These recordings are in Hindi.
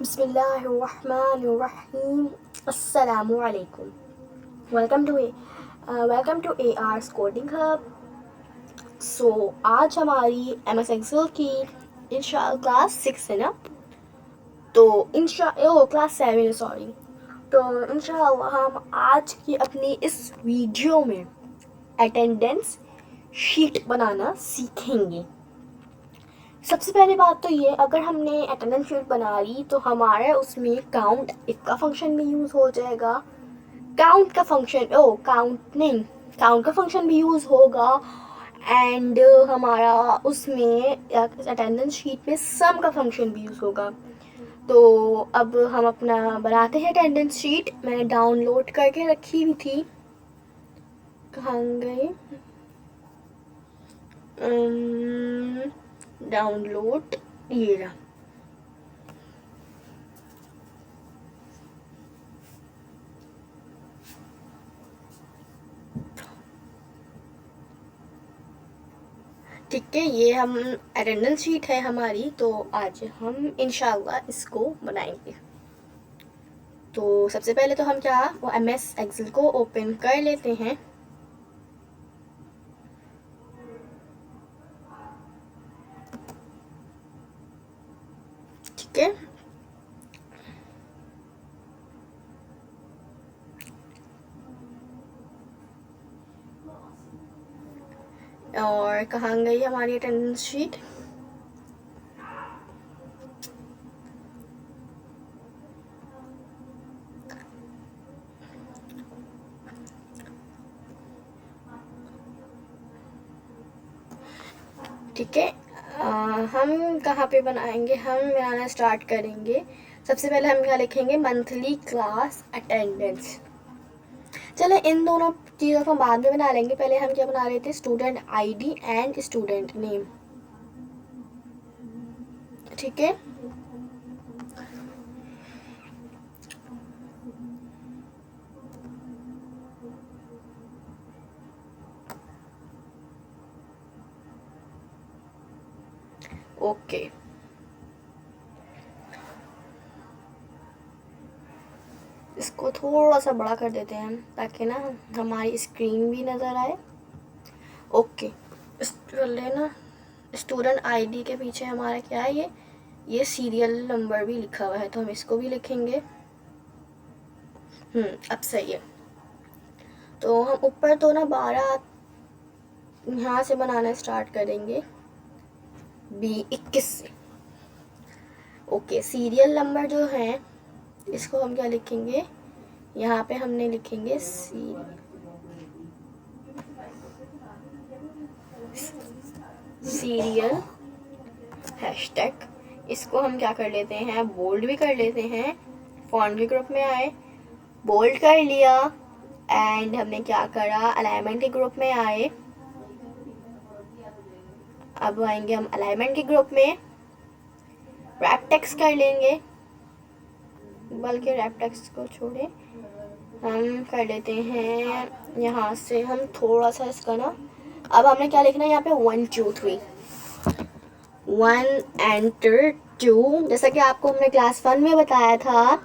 बिस्मिल्लाहिर्रहमानिर्रहीम। अस्सलामु अलैकुम। Welcome to AR's coding hub. आज हमारी MS एक्सेल की इंशाल्लाह क्लास 6 है ना, तो क्लास 7 है, सॉरी। तो इंशाल्लाह हम आज की अपनी इस वीडियो में अटेंडेंस शीट बनाना सीखेंगे। सबसे पहली बात तो ये, अगर हमने अटेंडेंस शीट बना ली तो हमारा उसमें काउंट इफ का फंक्शन भी यूज़ हो जाएगा। काउंट का फंक्शन काउंट का फंक्शन भी यूज़ होगा। एंड हमारा उसमें अटेंडेंस शीट में सम का फंक्शन भी यूज़ होगा। तो अब हम अपना बनाते हैं अटेंडेंस शीट। मैंने डाउनलोड करके रखी हुई थी, कहाँ गए, डाउनलोड, ये रहा। ठीक है, ये हम अटेंडेंस शीट है हमारी, तो आज हम इंशाल्लाह इसको बनाएंगे। तो सबसे पहले तो हम वो MS एक्सेल को ओपन कर लेते हैं। ठीक है, और कहाँ गई हमारी अटेंडेंस शीट। ठीक है, हम कहाँ पे बनाएंगे, हम बनाना स्टार्ट करेंगे। सबसे पहले हम क्या लिखेंगे, मंथली क्लास अटेंडेंस। चले इन दोनों चीज़ों को बाद में बना लेंगे, पहले हम क्या बना लेते हैं, student ID and student name. ठीक है, ओके। इसको थोड़ा सा बड़ा कर देते हैं ताकि ना हमारी स्क्रीन भी नज़र आए। ओके, लेना स्टूडेंट ID के पीछे हमारा क्या है, ये सीरियल नंबर भी लिखा हुआ है, तो हम इसको भी लिखेंगे। अब सही है। तो हम ऊपर तो ना 12 यहाँ से बनाना स्टार्ट करेंगे, B21 से। ओके, सीरियल नंबर जो है इसको हम क्या लिखेंगे, यहाँ पे हमने लिखेंगे सीरियल हैशटैग। इसको हम क्या कर लेते हैं, बोल्ड भी कर लेते हैं। फॉन्ट के ग्रुप में आए, बोल्ड कर लिया। एंड हमने क्या करा, अलाइनमेंट के ग्रुप में आए। अब आएंगे हम अलाइनमेंट के ग्रुप में, रैप टेक्स्ट कर लेंगे, बल्कि रैप टेक्स्ट को छोड़े हम कर लेते हैं यहाँ से हम थोड़ा सा इसका ना। अब हमने क्या लिखना है यहाँ पे, 1 2 3 1 एंटर 2। जैसा कि आपको हमने क्लास 1 में बताया था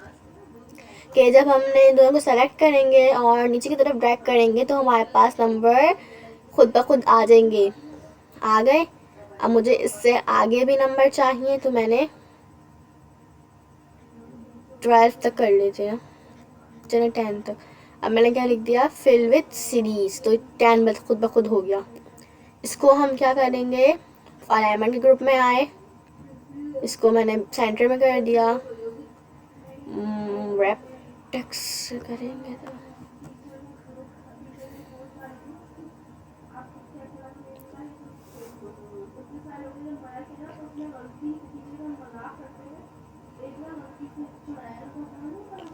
कि जब हमने दोनों को सेलेक्ट करेंगे और नीचे की तरफ ड्रैग करेंगे तो हमारे पास नंबर खुद ब खुद आ जाएंगे। आ गए। अब मुझे इससे आगे भी नंबर चाहिए, तो मैंने 12 तक कर लेते हैं, चलो 10 तक। अब मैंने क्या लिख दिया, फिल विथ सीरीज, तो 10 खुद ब खुद हो गया। इसको हम क्या करेंगे, अलाइनमेंट के ग्रुप में आए, इसको मैंने सेंटर में कर दिया। रैप टेक्स्ट करेंगे तो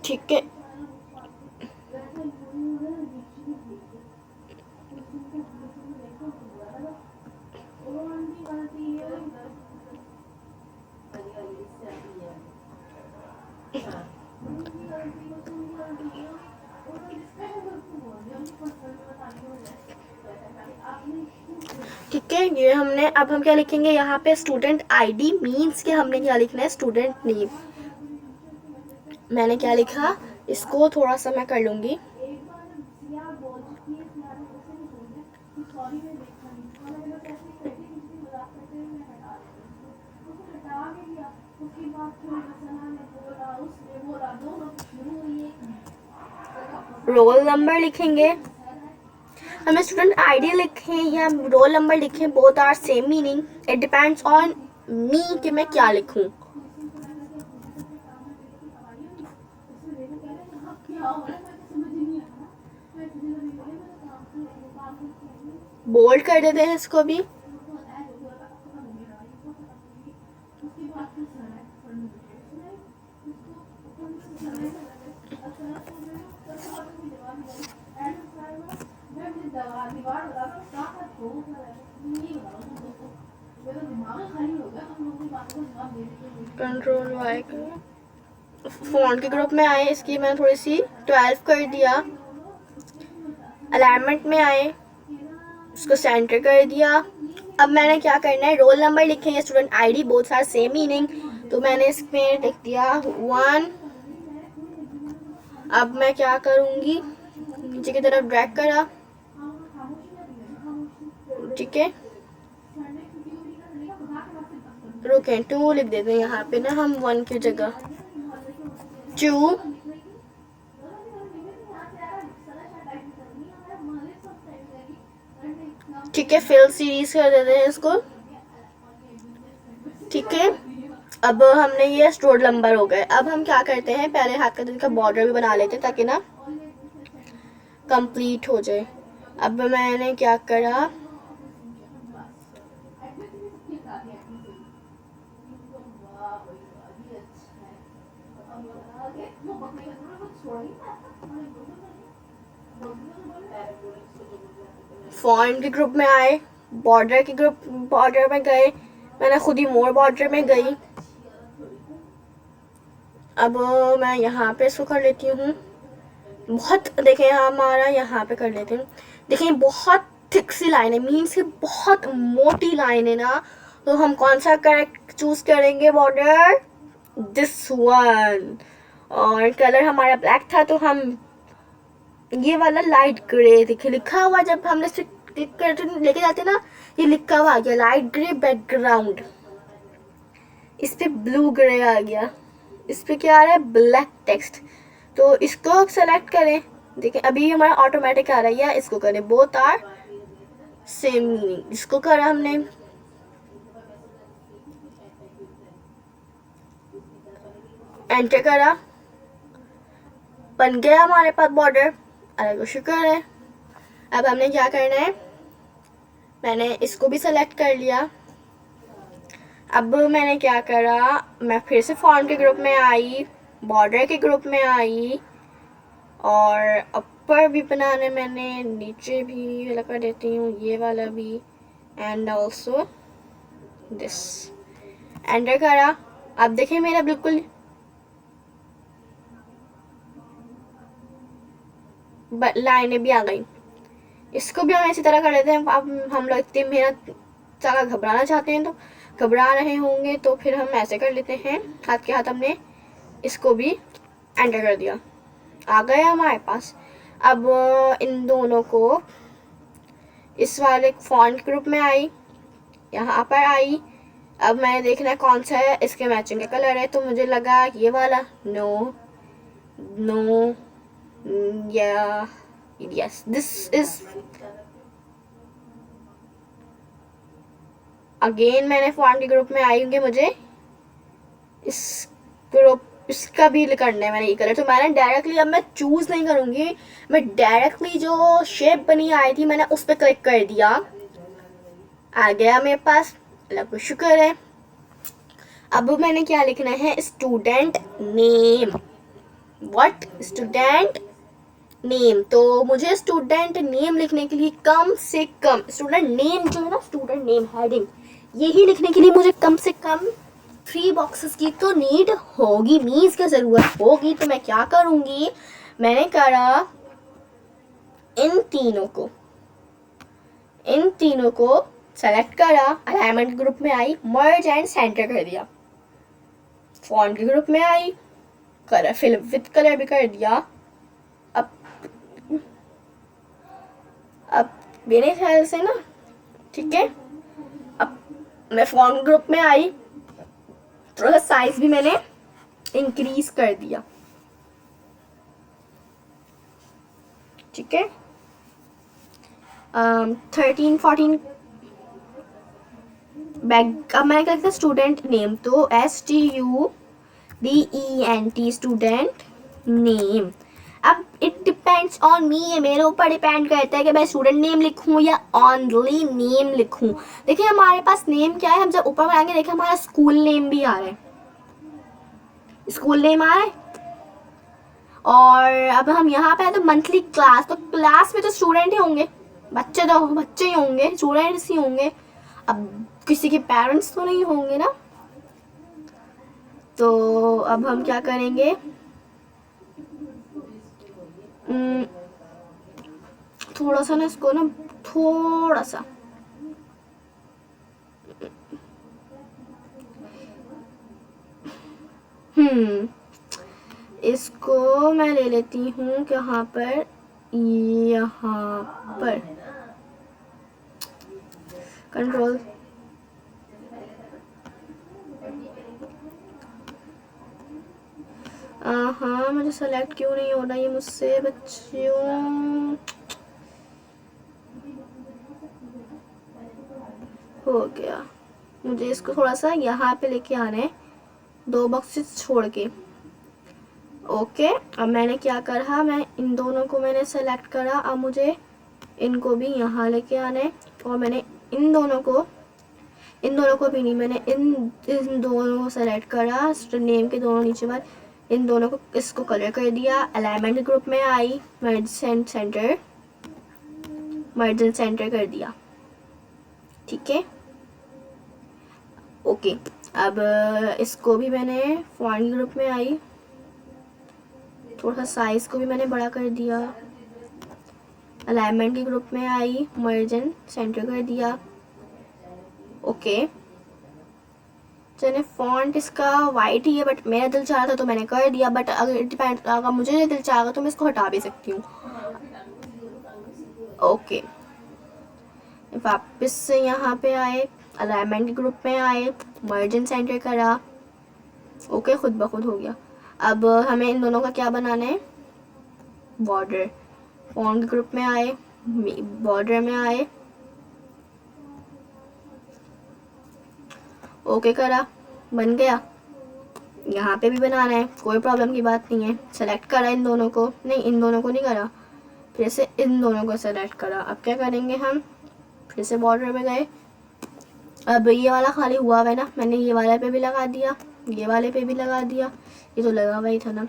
ठीक है। ठीक है, ये हमने, अब हम क्या लिखेंगे यहाँ पे, स्टूडेंट ID मीन्स के हमने क्या लिखना है, स्टूडेंट नेम। मैंने क्या लिखा, इसको थोड़ा सा मैं कर लूँगी। रोल नंबर लिखेंगे, हमें स्टूडेंट आईडी लिखें या रोल नंबर लिखें, both are same meaning. It depends on me कि मैं क्या लिखूं। बोल्ड कर देते हैं इसको भी। कंट्रोल वाई फ़ॉन्ट के ग्रुप में आए, इसकी मैंने थोड़ी सी 12 कर दिया। अलाइनमेंट में आए, उसको सेंटर कर दिया। अब मैंने क्या करना है, रोल नंबर लिखेंगे, student ID, both are same meaning, तो मैंने इसमें लिख दिया 1। अब मैं क्या करूँगी, नीचे की तरफ ड्रैग करा, ठीक है, रुकें, 2 लिख देते हैं यहाँ पे ना हम 1 की जगह 2। ठीक है, फिल सीरीज कर देते हैं इसको, ठीक है। अब हमने ये रोल नंबर हो गए। अब हम क्या करते हैं, पहले हाथ का दिल का बॉर्डर भी बना लेते हैं ताकि ना कंप्लीट हो जाए। अब मैंने क्या करा, फॉन्ट के ग्रुप में आए, बॉर्डर में गए, मैंने खुद ही मोर बॉर्डर में गई। अब मैं यहाँ पे इसको कर लेती हूँ, बहुत देखें हमारा यहाँ पे कर लेते हैं। देखें बहुत थिक सी लाइन है, मीन्स बहुत मोटी लाइन है ना, तो हम कौन सा करेक्ट चूज करेंगे बॉर्डर, दिस वन। और कलर हमारा ब्लैक था तो हम ये वाला लाइट ग्रे, देखिए लिखा हुआ, जब हमने इसे क्लिक करते लेके जाते ना, ये लिखा हुआ आ गया लाइट ग्रे बैकग्राउंड, इस पे ब्लू ग्रे आ गया, इस पे क्या आ रहा है, ब्लैक टेक्स्ट। तो इसको सेलेक्ट करें, देखिए अभी हमारा ऑटोमेटिक आ रहा है, इसको करें, बोथ आर सेम मीनिंग, इसको करा हमने, एंटर करा, बन गया हमारे पास बॉर्डर। अल्लाह का शुक्र है। अब हमने क्या करना है, मैंने इसको भी सेलेक्ट कर लिया। अब मैंने क्या करा, मैं फिर से फॉन्ट के ग्रुप में आई, बॉर्डर के ग्रुप में आई, और अपर भी बनाने, मैंने नीचे भी लगा देती हूँ, ये वाला भी, एंड ऑल्सो दिस, एंटर करा। अब देखें मेरा बिल्कुल लाइनें भी आ गई। इसको भी हम इसी तरह कर लेते हैं। अब हम लोग इतनी मेहनत ज़्यादा घबराना चाहते हैं, तो घबरा रहे होंगे, तो फिर हम ऐसे कर लेते हैं, हाथ के हाथ हमने इसको भी एंटर कर दिया, आ गया हमारे पास। अब इन दोनों को, इस वाले फॉन्ट ग्रुप में आई, यहाँ पर आई। अब मैंने देखना है कौन सा है, इसके मैचिंग का कलर है, तो मुझे लगा ये वाला, नो नो, या यस, दिस इज, अगेन मैंने फॉन्ट के ग्रुप में आई होंगे, मुझे इस ग्रुप, इसका भी करना है मैंने ये कलर, तो मैंने डायरेक्टली, अब मैं चूज नहीं करूंगी, मैं डायरेक्टली जो शेप बनी आई थी मैंने उस पर क्लिक कर दिया, आ गया मेरे पास, अल्लाह का शुक्र है। अब मैंने क्या लिखना है, student name, what, student name. तो मुझे स्टूडेंट नेम लिखने के लिए कम से कम, स्टूडेंट नेम जो है ना, स्टूडेंट नेम हेडिंग, यही लिखने के लिए मुझे कम से कम 3 बॉक्सेस की तो नीड होगी, मीन्स की ज़रूरत होगी। तो मैं क्या करूँगी, मैंने करा इन तीनों को सेलेक्ट करा, अलाइनमेंट ग्रुप में आई, मर्ज एंड सेंटर कर दिया, फॉन्ट के ग्रुप में आई, कलर, फिल विद कलर भी कर दिया। अब मेरे ख्याल से ना, ठीक है, अब मैं फॉन्ट ग्रुप में आई, थोड़ा सा साइज भी मैंने इंक्रीज कर दिया, ठीक है, 13-14 बैग। अब मैंने क्या किया, स्टूडेंट नेम, तो STUDENT स्टूडेंट नेम। अब इट डिपेंड्स ऑन मी, ये मेरे ऊपर डिपेंड करता है कि मैं स्टूडेंट नेम लिखूं या ओनली नेम लिखूं। देखिए हमारे पास नेम क्या है, हम जब ऊपर बनाएंगे देखिए हमारा स्कूल नेम भी आ रहा है, स्कूल नेम आ रहा है। और अब हम यहाँ पे है तो मंथली क्लास, तो क्लास में तो स्टूडेंट ही होंगे, बच्चे तो बच्चे ही होंगे, स्टूडेंट्स ही होंगे, अब किसी के पेरेंट्स तो नहीं होंगे ना। तो अब हम क्या करेंगे, थोड़ा सा ना इसको ना, थोड़ा सा इसको मैं ले लेती हूँ कहाँ पर, यहाँ पर, कंट्रोल, हाँ मुझे सेलेक्ट क्यों नहीं हो रहा ये मुझसे बच्चों, हो गया। मुझे इसको थोड़ा सा यहाँ पे लेके आना है, 2 बॉक्सेस छोड़ के। ओके, अब मैंने क्या करा, मैं इन दोनों को मैंने सेलेक्ट करा, अब मुझे इनको भी यहाँ लेके आना है, और मैंने इन दोनों को भी नहीं, मैंने इन दोनों को सेलेक्ट करा, नेम के दोनों नीचे पर, इन दोनों को इसको कलर कर दिया, अलाइनमेंट ग्रुप में आई, मर्ज सेंटर कर दिया, ठीक है। ओके, अब इसको भी मैंने फॉन्ट ग्रुप में आई, थोड़ा सा साइज को भी मैंने बड़ा कर दिया, अलाइनमेंट के ग्रुप में आई, मर्ज एंड सेंटर कर दिया। ओके, चलिए फॉन्ट इसका वाइट ही है, बट मेरा दिल चाह रहा था तो मैंने कर दिया, बट अगर डिपेंड, अगर मुझे दिल चाहेगा तो मैं इसको हटा भी सकती हूँ। ओके, वापस से यहाँ पे आए, अलाइनमेंट के ग्रुप में आए, मर्ज एंड सेंटर करा, ओके, खुद ब खुद हो गया। अब हमें इन दोनों का क्या बनाना है, बॉर्डर, फॉन्ट ग्रुप में आए, बॉर्डर में आए, ओके करा, बन गया। यहाँ पे भी बनाना है, कोई प्रॉब्लम की बात नहीं है, सेलेक्ट करा इन दोनों को, नहीं इन दोनों को नहीं करा, फिर से इन दोनों को सेलेक्ट करा। अब क्या करेंगे हम, फिर से बॉर्डर में गए, अब ये वाला खाली हुआ है ना, मैंने ये वाले पे भी लगा दिया, ये वाले पे भी लगा दिया, ये तो लगा हुआ ही था ना,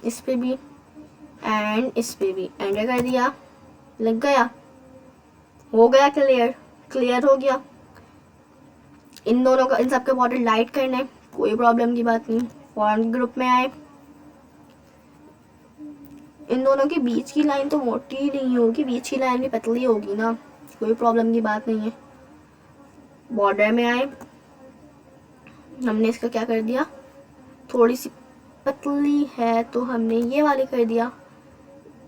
इस पे भी एंड इस पे भी, एंटर कर दिया, लग गया, हो गया क्लियर हो गया। इन दोनों का, इन सब के बॉर्डर लाइट करना है, कोई प्रॉब्लम की बात नहीं। फॉन्ट ग्रुप में आए, इन दोनों के बीच की लाइन तो मोटी नहीं होगी, बीच की लाइन भी पतली होगी ना, कोई प्रॉब्लम की बात नहीं है। बॉर्डर में आए, हमने इसका क्या कर दिया, थोड़ी सी पतली है तो हमने ये वाली कर दिया।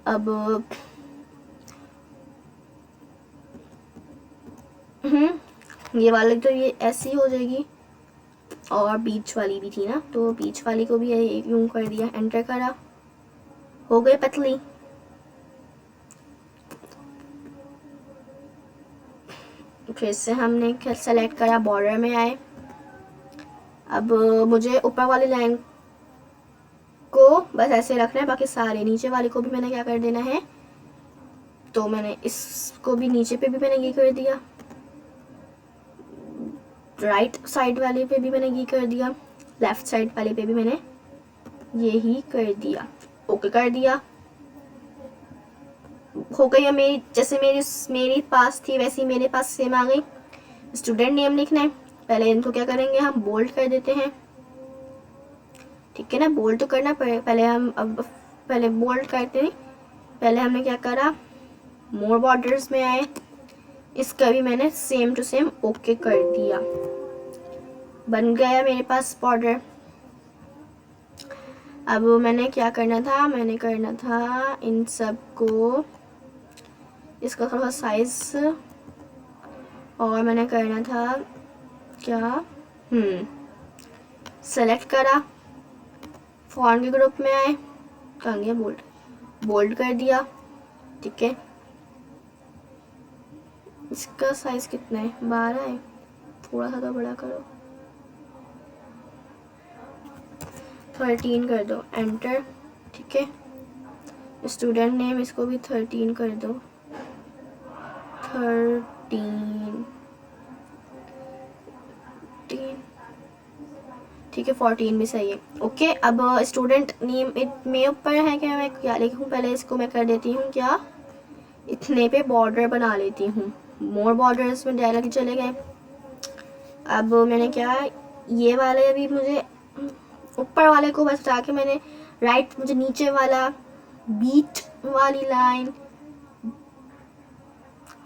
अब ये वाली तो ये ऐसी हो जाएगी, और बीच वाली भी थी ना, तो बीच वाली को भी यूं कर दिया, एंटर करा, हो गई पतली। फिर से हमने सेलेक्ट करा, बॉर्डर में आए, अब मुझे ऊपर वाली लाइन को बस ऐसे रखना है, बाकी सारे नीचे वाले को भी मैंने क्या कर देना है, तो मैंने इसको भी नीचे पे भी मैंने ये कर दिया, राइट साइड वाले पे भी मैंने ये कर दिया, लेफ्ट साइड वाले पे भी मैंने ये ही कर दिया, ओके कर दिया, हो गई है मेरी, जैसे मेरी पास थी वैसी मेरे पास सेम आ गई। स्टूडेंट नेम लिखना है, पहले इनको क्या करेंगे, हम बोल्ड कर देते हैं, ठीक है ना, बोल्ड तो करना पहले हम, अब पहले बोल्ड करते हैं, पहले हमने क्या करा, मोर बॉर्डर्स में आए, इसका भी मैंने सेम टू सेम ओके कर दिया, बन गया मेरे पास बॉर्डर। अब मैंने क्या करना था, मैंने करना था इन सब को, इसका थोड़ा साइज, और मैंने करना था क्या, सेलेक्ट करा, फॉन्ट के ग्रुप में आए, कहाँ गया बोल्ड, बोल्ड कर दिया, ठीक है। इसका साइज कितना है, 12 है, थोड़ा सा तो बड़ा करो, 13 कर दो, एंटर, ठीक है। स्टूडेंट नेम इसको भी 13 कर दो, 13, ठीक है, 14 भी सही है, ओके। अब स्टूडेंट नेम में ऊपर है क्या, मैं क्या लिखूँ, पहले इसको मैं कर देती हूँ क्या, इतने पे बॉर्डर बना लेती हूँ, मोर बॉर्डर्स में डायरेक्ट चले गए। अब मैंने क्या, ये वाले अभी मुझे ऊपर वाले को बस हटा के मैंने राइट, मुझे नीचे वाला बीट वाली लाइन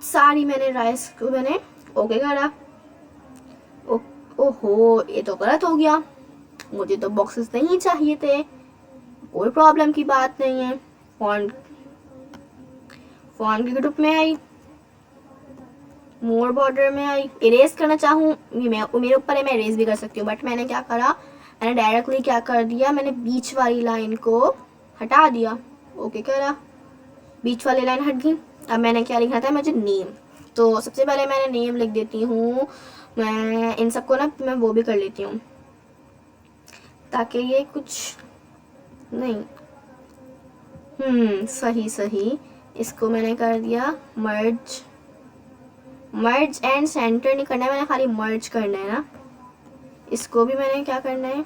सारी मैंने राइस को मैंने ओके करा। ओहो, ये तो गलत हो गया, मुझे तो बॉक्सेस नहीं चाहिए थे, कोई प्रॉब्लम की बात नहीं है। फॉन्ट के ग्रुप में आई, मोर बॉर्डर में आई, इरेज करना चाहूँ मेरे ऊपर है, मैं इरेज भी कर सकती हूँ, बट मैंने क्या करा, मैंने डायरेक्टली क्या कर दिया, मैंने बीच वाली लाइन को हटा दिया, ओके करा, बीच वाली लाइन हट गई। अब मैंने क्या लिखा था, मुझे नेम, तो सबसे पहले मैंने नेम लिख देती हूँ, मैं इन सबको ना मैं वो भी कर लेती हूँ ताकि ये कुछ नहीं, सही, इसको मैंने कर दिया मर्ज एंड सेंटर नहीं करना है, मैंने खाली मर्ज करना है ना। इसको भी मैंने क्या करना है,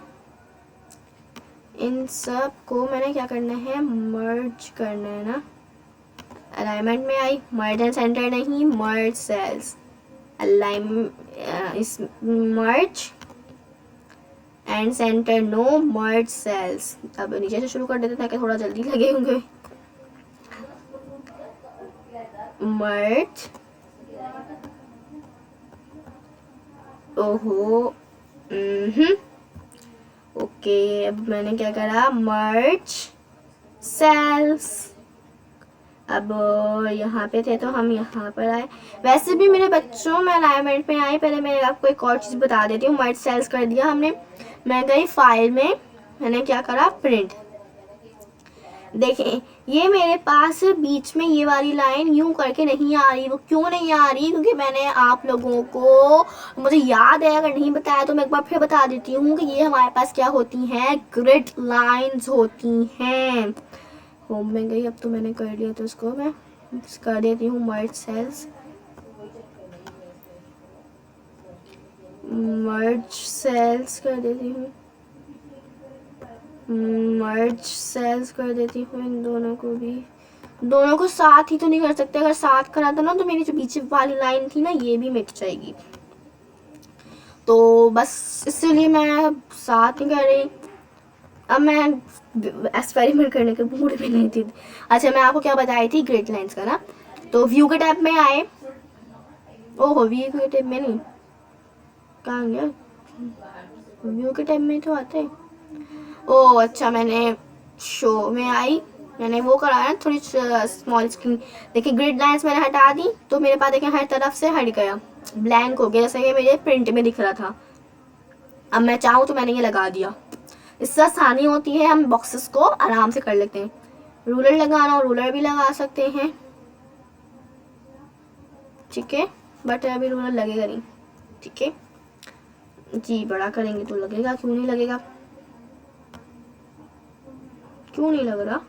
इन सब को मैंने क्या करना है, मर्ज करना है ना। अलाइनमेंट में आई, मर्ज एंड सेंटर नहीं, मर्ज सेल्स, इस merge and center no, merge cells. अब नीचे से शुरू कर देते ताकि थोड़ा जल्दी लगे होंगे, मर्ज, ओहो, ओके। अब मैंने क्या करा, मर्ज सेल्स। अब यहाँ पे थे तो हम यहाँ पर आए, वैसे भी मेरे बच्चों में अलाइनमेंट में आए, पहले मैं आपको एक और चीज़ बता देती हूँ। मर्ज सेल्स कर दिया हमने, मैं गई फाइल में, मैंने क्या करा, प्रिंट, देखें ये मेरे पास बीच में ये वाली लाइन यूं करके नहीं आ रही। वो क्यों नहीं आ रही, क्योंकि मैंने आप लोगों को, मुझे याद है, अगर नहीं बताया तो मैं एक बार फिर बता देती हूँ कि ये हमारे पास क्या होती हैं, ग्रिड लाइंस होती हैं। होम में गई, अब तो मैंने कर लिया, तो इसको मैं कर देती हूँ मर्ज सेल्स, कर देती हूँ, मर्ज सेल्स कर देती हूँ। इन दोनों को भी, दोनों को साथ ही तो नहीं कर सकते, अगर साथ करा था ना तो मेरी जो बीच वाली लाइन थी ना ये भी मिट जाएगी, तो बस इसलिए मैं साथ नहीं कर रही। अब मैं एक्सपेरिमेंट करने के मूड में नहीं थी। अच्छा, मैं आपको क्या बताई थी, ग्रिड लाइंस का ना, तो व्यू के टैब में आए, ओहो व्यू के टैब में नहीं, कहाँ गया, व्यू के टैब में तो आते हैं, ओह अच्छा, मैंने शो में आई, मैंने वो कराया थोड़ी स्मॉल स्क्रीन। देखिए ग्रिड लाइंस मैंने हटा दी, तो मेरे पास देखिए हर तरफ से हट गया, ब्लैंक हो गया, जैसे कि मेरे प्रिंट में दिख रहा था। अब मैं चाहूँ तो मैंने ये लगा दिया, इससे आसानी होती है, हम बॉक्सेस को आराम से कर लेते हैं। रूलर लगाना हो रूलर भी लगा सकते हैं, ठीक है, बट अभी रूलर लगेगा नहीं, ठीक है जी, बड़ा करेंगे तो लगेगा, क्यों नहीं लगेगा, क्यों नहीं लग रहा।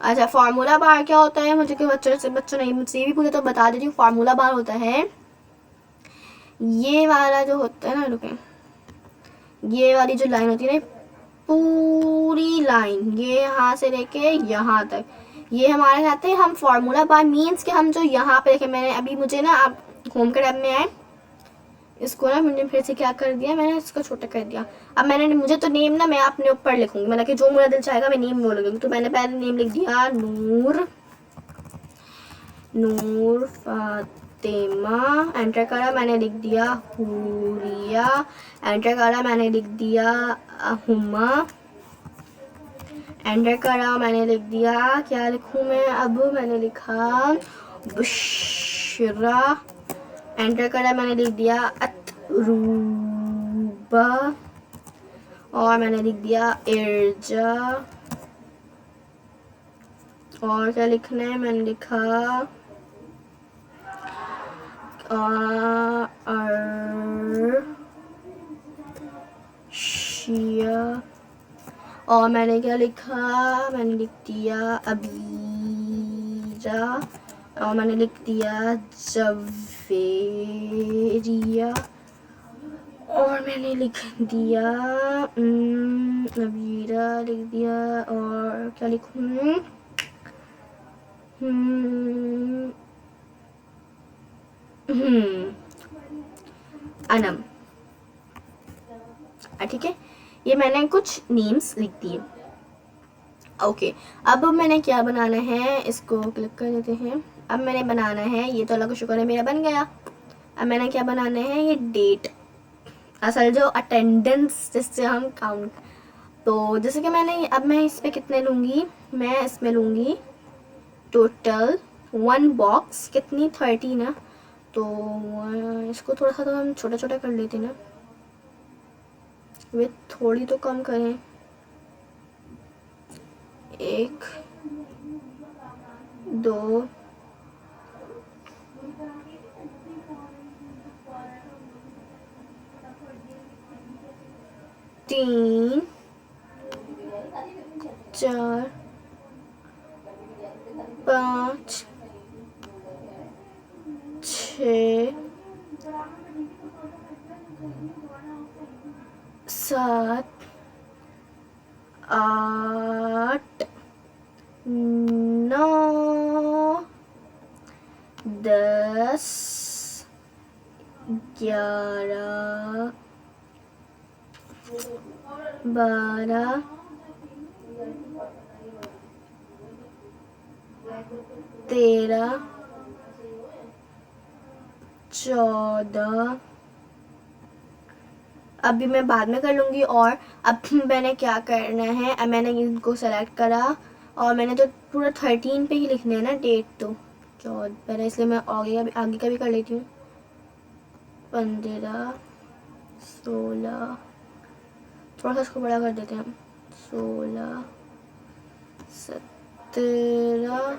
अच्छा, फार्मूला बार क्या होता है, मुझे कोई बच्चों नहीं मुझसे भी पूछे तो बता देती हूँ। फार्मूला बार होता है ये वाला जो होता है ना, रुके, ये वाली जो लाइन होती है ना, पूरी लाइन ये यहाँ से लेके यहाँ तक, ये हमारे साथ है। हम फार्मूला बार मीन्स कि हम जो यहाँ पे देखे, मैंने अभी मुझे ना, आप होम के टैब में आए, इसको ना मैंने फिर से क्या कर दिया, मैंने इसको छोटा कर दिया। अब मैंने, मुझे तो नेम ना मैं अपने ऊपर लिखूंगी, मैंने कि जो मेरा दिल चाहेगा मैं नेम बोल लूँगी, तो मैंने पहले नेम लिख दिया नूर फातिमा, एंटर करा, मैंने लिख दिया हुरिया, एंटर करा, मैंने लिख दिया हुमा, एंटर करा, मैंने लिख दिया, क्या लिखूं मैं अब, मैंने लिखा बुशरा, एंटर करा, मैंने लिख दिया अतरूबा, और मैंने लिख दिया इर्जा, और क्या लिखना है, मैंने लिखा अर्शिया, और मैंने क्या लिखा, मैंने लिख दिया अबीरा, और मैंने लिख दिया जवेरिया, और मैंने लिख दिया अबीरा लिख दिया, और क्या लिखूं, अनम। ठीक है, ये मैंने कुछ नेम्स लिख दिए। ओके, अब मैंने क्या बनाना है, इसको क्लिक कर देते हैं। अब मैंने बनाना है, ये तो अल्लाह का शुक्र है मेरा बन गया। अब मैंने क्या बनाना है, ये डेट, असल जो अटेंडेंस जिससे हम काउंट, तो जैसे कि मैंने, अब मैं इस पे कितने लूँगी, मैं इसमें लूँगी टोटल 1 बॉक्स, कितनी 30 ना, तो इसको थोड़ा सा तो हम छोटा छोटा कर लेते ना, वे थोड़ी तो कम करें, 1 2 3 4 5 6 7 8 9 10 11 12 13 14, अभी मैं बाद में कर लूँगी। और अब मैंने क्या करना है, अब मैंने इनको सेलेक्ट करा, और मैंने तो पूरा 13 पे ही लिखना है ना डेट, तो 14 पहले, इसलिए मैं आगे का भी कर लेती हूँ। 15 16, थोड़ा सा इसको बड़ा कर देते हैं हम, 16 17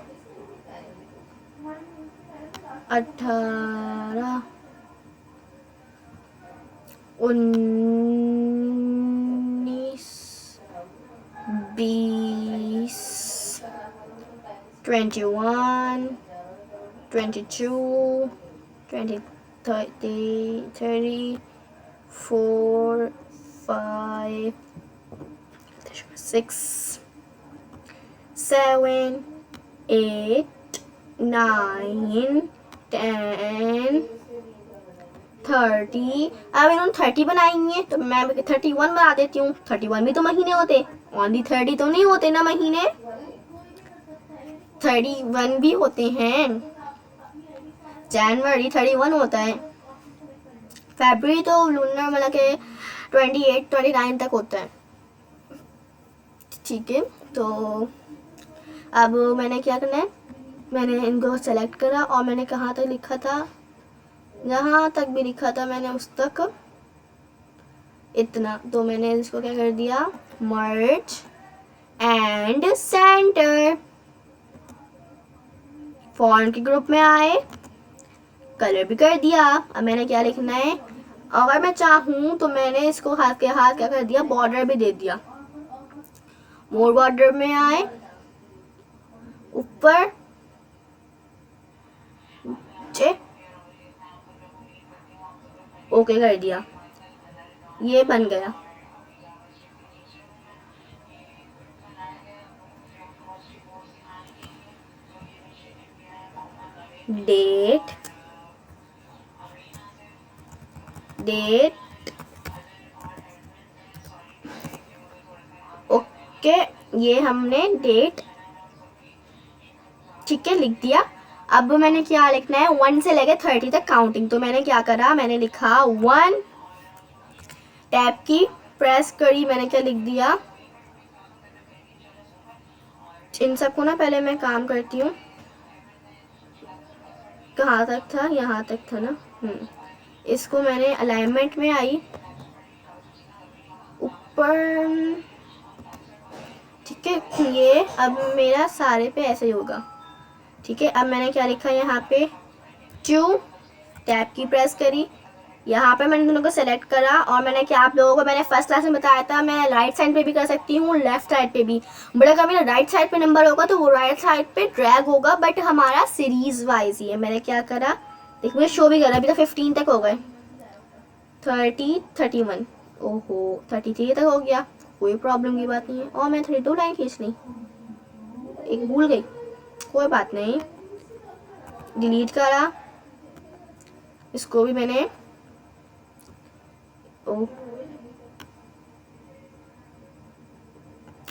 18 19 20 21 22 20 30 34 5 6 7 8 9 10 30। अब इन्होंने 30 बनाई है, तो मैं 31 बना देती हूँ। 31 भी तो महीने होते, ओनली 30 तो नहीं होते ना महीने, 31 भी होते हैं। जनवरी 31 होता है, फरवरी तो लूनर मतलब के 28 29 तक होता है। ठीक है, तो अब मैंने क्या करना है, मैंने इनको सेलेक्ट करा, और मैंने कहाँ तक लिखा था, जहाँ तक भी लिखा था मैंने उस तक इतना, तो मैंने इसको क्या कर दिया, मर्ज एंड सेंटर। फॉन्ट के ग्रुप में आए, कलर भी कर दिया। अब मैंने क्या लिखना है, अगर मैं चाहूँ तो मैंने इसको हाथ के हाथ क्या कर दिया, बॉर्डर भी दे दिया। मोर बॉर्डर में आए, ऊपर ओके कर दिया, ये बन गया। डेट ओके, ये हमने डेट ठीक है लिख दिया। अब मैंने क्या लिखना है, 1 से लेके 30 तक काउंटिंग। तो मैंने क्या करा, मैंने लिखा 1, टैब की प्रेस करी, मैंने क्या लिख दिया। इन सबको ना पहले मैं काम करती हूँ, कहाँ तक था, यहाँ तक था ना। इसको मैंने अलाइनमेंट में आई ऊपर, ठीक है। ये अब मेरा सारे पे ऐसे ही होगा, ठीक है। अब मैंने क्या लिखा यहाँ पे, 2, टैब की प्रेस करी, यहाँ पे मैंने दोनों को सेलेक्ट करा। और मैंने क्या, आप लोगों को मैंने फर्स्ट क्लास में बताया था, मैं राइट साइड पे भी कर सकती हूँ, लेफ्ट साइड पे भी। बट अगर मेरा राइट साइड पे नंबर होगा तो वो राइट साइड पे ड्रैग होगा, बट हमारा सीरीज वाइज ही है। मैंने क्या करा, देखो मैं शो भी करा, अभी तो 15 तक हो गए, 30, 31, ओहो 33 तक हो गया, कोई प्रॉब्लम की बात नहीं है। और मैं 32 लाइन खींच ली, एक भूल गई, कोई बात नहीं, डिलीट करा। इसको भी मैंने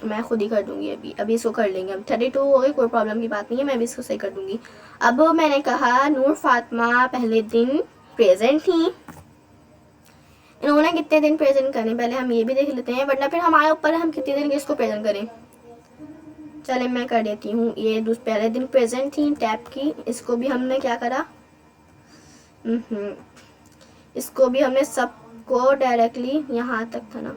मैं खुद ही कर दूंगी, अभी इसको कर लेंगे। अब 32 हो गई, कोई प्रॉब्लम की बात नहीं है, मैं भी इसको सही कर दूंगी। अब मैंने कहा नूर फातिमा पहले दिन प्रेजेंट थी, इन्होंने कितने दिन प्रेजेंट करें, पहले हम ये भी देख लेते हैं, वरना फिर हमारे ऊपर हम कितने दिन इसको प्रेजेंट करें। चले मैं कर देती हूँ, ये पहले दिन प्रेजेंट थी, टैब की, इसको भी हमने क्या करा, इसको भी हमने सबको डायरेक्टली यहाँ तक था ना,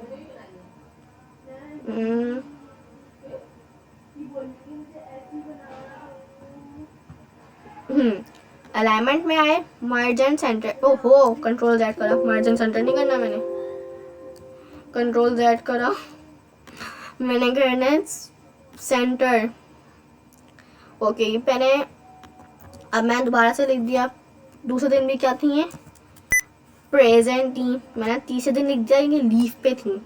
अलाइनमेंट में आए, मार्जिन सेंटर, ओहो कंट्रोल Z करा, मार्जिन सेंटर नहीं करना मैंने, कंट्रोल Z करा, मैंने करना है सेंटर, ओके पहले। अब मैं दोबारा से लिख दिया, दूसरे दिन भी क्या थी, ये प्रेजेंट थी, मैंने तीसरे दिन लिख दिया ये लीव पे थी,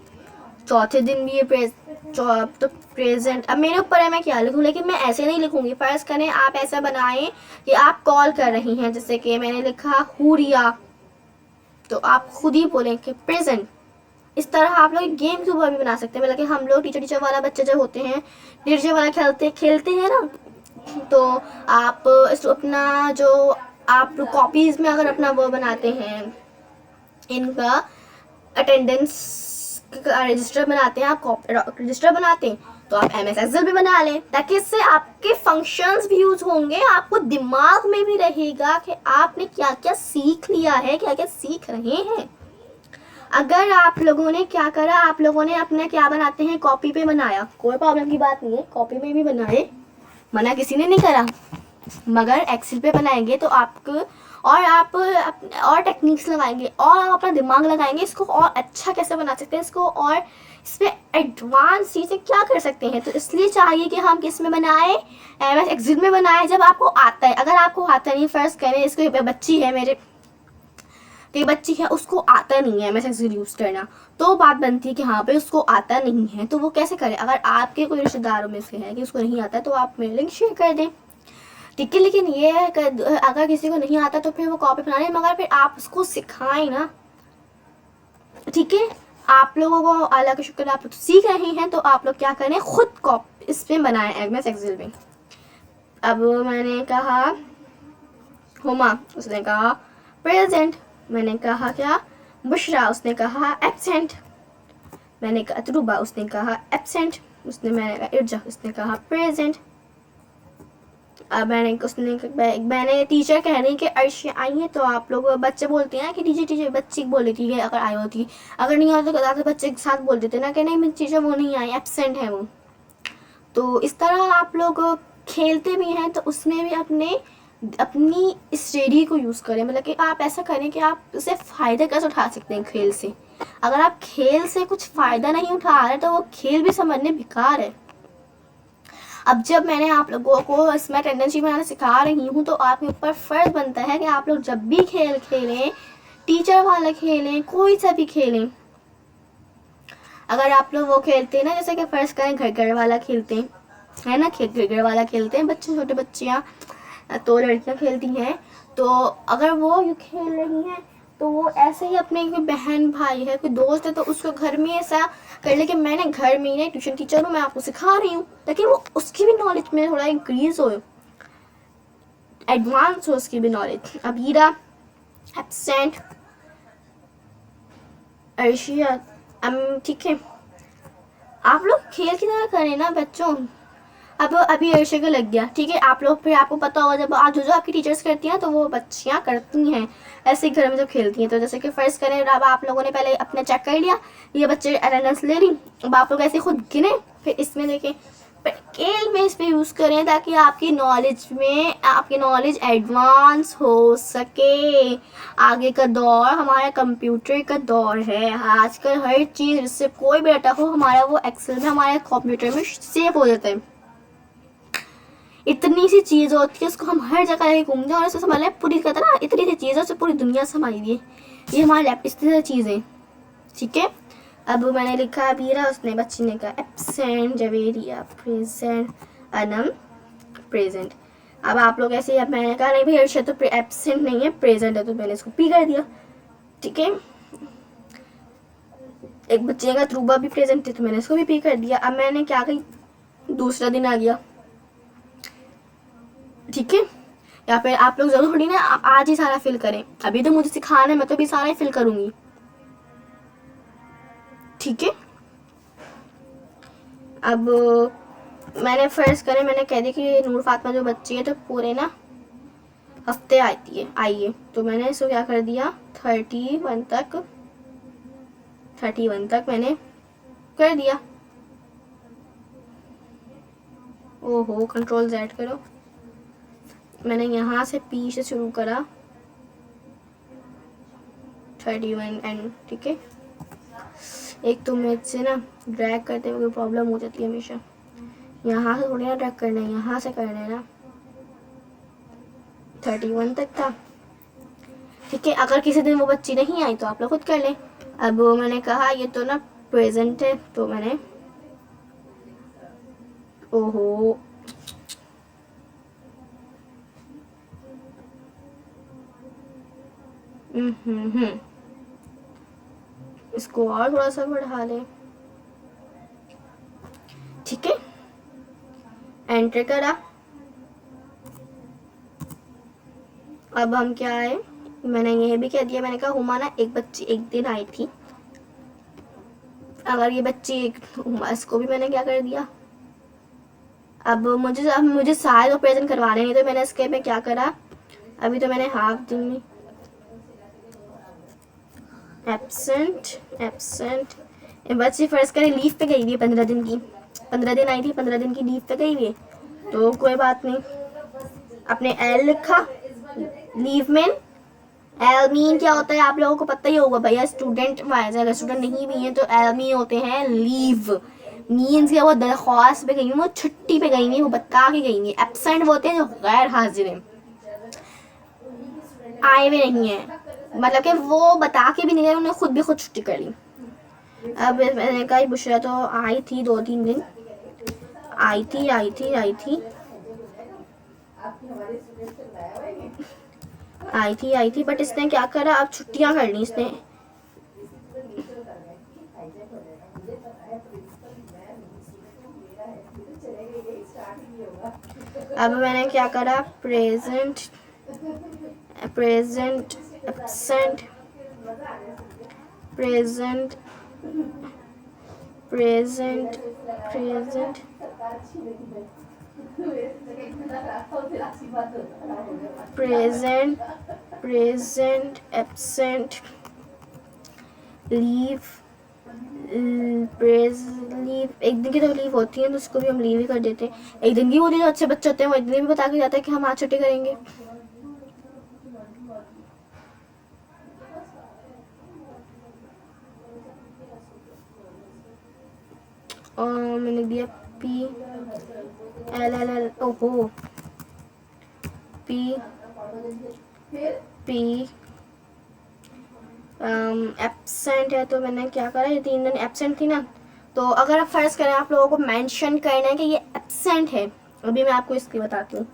चौथे दिन भी ये तो प्रेजेंट। अब मेरे ऊपर है मैं क्या लिखूं, लेकिन मैं ऐसे नहीं लिखूंगी। फर्ज करें आप ऐसा बनाएं कि आप कॉल कर रही हैं, जैसे कि मैंने लिखा हुरिया, तो आप खुद ही बोलें कि प्रेजेंट। इस तरह आप लोग गेम के ऊपर भी बना सकते हैं, मतलब कि हम लोग टीचर वाला बच्चे जो होते हैं, टीचर वाला खेलते हैं ना, तो आप इस अपना जो आप कॉपीज में अगर अपना वो बनाते हैं, इनका अटेंडेंस रजिस्टर बनाते हैं, आप रजिस्टर बनाते हैं, तो आप MS Excel भी बना लें, ताकि इससे आपके फंक्शंस भी यूज होंगे, आपको दिमाग में भी रहेगा कि आपने क्या क्या सीख लिया है, क्या क्या सीख रहे हैं। अगर आप लोगों ने क्या करा, आप लोगों ने अपना क्या बनाते हैं, कॉपी पे बनाया, कोई प्रॉब्लम की बात नहीं है, कॉपी में भी बनाए, मना किसी ने नहीं करा, मगर एक्सेल पे बनाएंगे तो आपको और आप और टेक्निक्स लगाएंगे और आप अपना दिमाग लगाएंगे, इसको और अच्छा कैसे बना सकते हैं, इसको और इसमें एडवांस चीज़ें क्या कर सकते हैं। तो इसलिए चाहिए कि हम किस में बनाए, MS Excel में बनाए, जब आपको आता है। अगर आपको आता नहीं, फर्स्ट करें इसको बच्ची है मेरे, तो बच्ची है उसको आता नहीं है MS Excel यूज़ करना, तो बात बनती है कि हाँ भाई उसको आता नहीं है, तो वो कैसे करे। अगर आपके कोई रिश्तेदारों में से है कि उसको नहीं आता है, तो आप मेरे लिंक शेयर कर दें, ठीक है। लेकिन ये है कि अगर किसी को नहीं आता तो फिर वो कॉपी बना ले, मगर फिर आप उसको सिखाएं ना, ठीक है। आप लोगों को अल्लाह का शुक्र, आप लोग सीख रहे हैं, तो आप लोग क्या करें, खुद कॉपी इस पे बनाएं MS Excel में। अब मैंने कहा हुमा, उसने कहा प्रेजेंट, मैंने कहा क्या बुशरा, उसने कहा एब्सेंट, मैंने कहा तरुबा, उसने कहा एब्सेंट, मैंने इर्जा, उसने कहा प्रेजेंट। अब मैंने टीचर कह रही कि अर्शी आई है, तो आप लोग बच्चे बोलते हैं कि टीचर बच्ची बोल रही थी अगर आई होती, अगर नहीं आई तो बच्चे के साथ बोल देते ना कि नहीं मेरी टीचर वो नहीं आई, एब्सेंट है वो। तो इस तरह आप लोग खेलते भी हैं, तो उसमें भी अपनी स्टडी को यूज़ करें, मतलब कि आप ऐसा करें कि आप उससे फ़ायदा कैसे उठा सकते हैं खेल से। अगर आप खेल से कुछ फ़ायदा नहीं उठा रहे तो वो खेल भी समझने बेकार है। अब जब मैंने आप लोगों को इसमें अटेंडेंस शीट बनाना सिखा रही हूँ, तो आपके ऊपर फ़र्ज बनता है कि आप लोग जब भी खेल खेलें, टीचर वाला खेलें, कोई सा भी खेलें। अगर आप लोग वो खेलते हैं ना, जैसे कि फ़र्ज करें घर वाला खेलते हैं, है ना, घर वाला खेलते हैं बच्चे, छोटे बच्चियाँ, तो लड़कियाँ खेलती हैं, तो अगर वो ये खेल रही हैं तो वो ऐसे ही अपने कोई बहन भाई है, कोई दोस्त है, तो उसको घर में ऐसा कर ले कि मैंने घर में ही ट्यूशन टीचर हूँ, मैं आपको सिखा रही हूँ, ताकि वो उसकी भी नॉलेज में थोड़ा इंक्रीज हो। एडवांस हो उसकी भी नॉलेज। अबीरा एब्सेंट, अर्शिया ठीक है। आप लोग खेल की तरह करें ना बच्चों। अब अभी अर्शे को लग गया, ठीक है। आप लोग फिर आपको पता होगा जब आज जो आपकी टीचर्स करती हैं तो वो बच्चियाँ करती हैं ऐसे ही घर में जब खेलती हैं। तो जैसे कि फर्स्ट करें, अब आप लोगों ने पहले अपना चेक कर लिया, ये बच्चे अटेंडेंस ले रही, अब आप लोग ऐसे खुद गिने, फिर इसमें देखें स्केल में इस पर यूज़ करें ताकि आपकी नॉलेज एडवांस हो सके। आगे का दौर हमारा कंप्यूटर का दौर है। आजकल हर चीज़ जिससे कोई भी डाटा हो हमारा वो एक्सेल में हमारे कंप्यूटर में सेव हो जाता है। इतनी सी चीज़ होती है उसको हम हर जगह लेके घूमते हैं और उससे संभाले पूरी कहते हैं ना, इतनी सी चीज़ है उससे पूरी दुनिया संभाली है। ये हमारे लैप इतनी सारी चीज़ें, ठीक है। अब मैंने लिखा अबीरा, उसने बच्ची ने कहा absent, Javeria present, Anam present. अब आप लोग ऐसे ही, अब मैंने कहा नहीं भाई अर्शद तो एब्सेंट नहीं है प्रेजेंट है, तो मैंने इसको पी कर दिया, ठीक है। एक बच्चे का त्रुबा भी प्रेजेंट थी तो मैंने इसको भी पी कर दिया। अब मैंने क्या कही, दूसरा दिन आ गया, ठीक है। या फिर आप लोग जरूर थोड़ी ना आज ही सारा फिल करें, अभी तो मुझे सिखाना है, मैं तो अभी सारा ही फिल करूंगी, ठीक है। अब मैंने फर्स्ट करे, मैंने कह दी कि नूर फातिमा जो बच्ची है तो पूरे ना हफ्ते आई है, तो मैंने इसको क्या कर दिया 31 तक मैंने कर दिया। ओहो, कंट्रोल Z करो। मैंने यहाँ से P से शुरू करा 31 एंड, ठीक है। एक तो मेरे से ना ड्रैग करते हुए प्रॉब्लम हो जाती है हमेशा, यहाँ से थोड़ी ना ड्रैग करना है, यहाँ से करना है ना। 31 तक था, ठीक है। अगर किसी दिन वो बच्ची नहीं आई तो आप लोग खुद कर लें। अब मैंने कहा ये तो ना प्रेजेंट है, तो मैंने ओहो इसको और थोड़ा सा बढ़ा लें, ठीक है। एंटर करा। अब हम क्या आए, मैंने ये भी कह दिया, मैंने कहा हुमा ना एक बच्ची एक दिन आई थी, अगर ये बच्ची इसको भी मैंने क्या कर दिया। अब मुझे सारे तो प्रेजेंट करवाने नहीं, तो मैंने इसके में क्या करा, अभी तो मैंने हाफ दिन में एब्सेंट बच्ची फर्स्ट करें लीव पे गई हुई है 15 दिन की, 15 दिन आई थी, 15 दिन की लीव पे गई हुई है, तो कोई बात नहीं। अपने एल लिखा, लीव में एल मीन क्या होता है आप लोगों को पता ही होगा भैया, स्टूडेंट वाइज, अगर स्टूडेंट नहीं भी है तो एल मीन होते हैं लीव, मीन्स क्या वो दरख्वास्त पे गई हुई, वो छुट्टी पे गई हुई, वो बता के गई हुई। एब्सेंट वो होते हैं जो गैर हाजिर हैं, आए भी नहीं है, मतलब कि वो बता के भी नहीं गए, उन्होंने खुद छुट्टी कर ली। अब मैंने कहा बुशरा तो आई थी 2-3 दिन, आई थी बट इसने क्या करा, अब छुट्टियां कर ली इसने। अब मैंने क्या करा, present absent, present absent, leave एक दिन की तो लीव होती है तो उसको भी हम लीव ही कर देते हैं। एक दिन की होती है, जो अच्छे बच्चे होते हैं वो एक दिन भी बता के जाते हैं कि हम आज छुट्टी करेंगे। मैंने दिया PLLL, ओहो P एब्सेंट है, तो मैंने क्या करा, ये 3 दिन एब्सेंट थी ना, तो अगर आप फर्ज करें आप लोगों को मेंशन करना है कि ये एब्सेंट है, अभी मैं आपको इसकी बताती हूँ।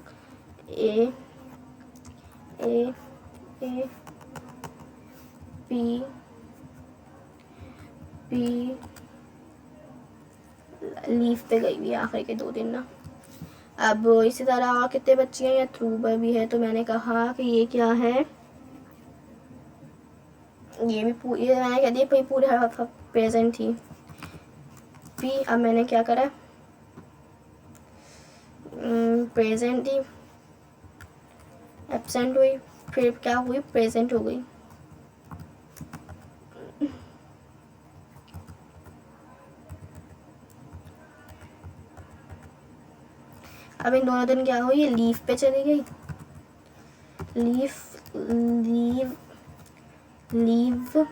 ए पी लीव पे गई हुई है आखिर के 2 दिन ना, अब इसी तरह और कितने बच्चे हैं, या थ्रू भी है, तो मैंने कहा कि ये क्या है, ये भी पूरी, मैंने कह दिया पूरे हर वक्त प्रेजेंट थी भी। अब मैंने क्या करा, प्रेजेंट थी, एब्सेंट हुई, फिर क्या हुई, प्रेजेंट हो गई। अब इन दोनों दिन क्या हुई, ये लीव पे चली गई, लीव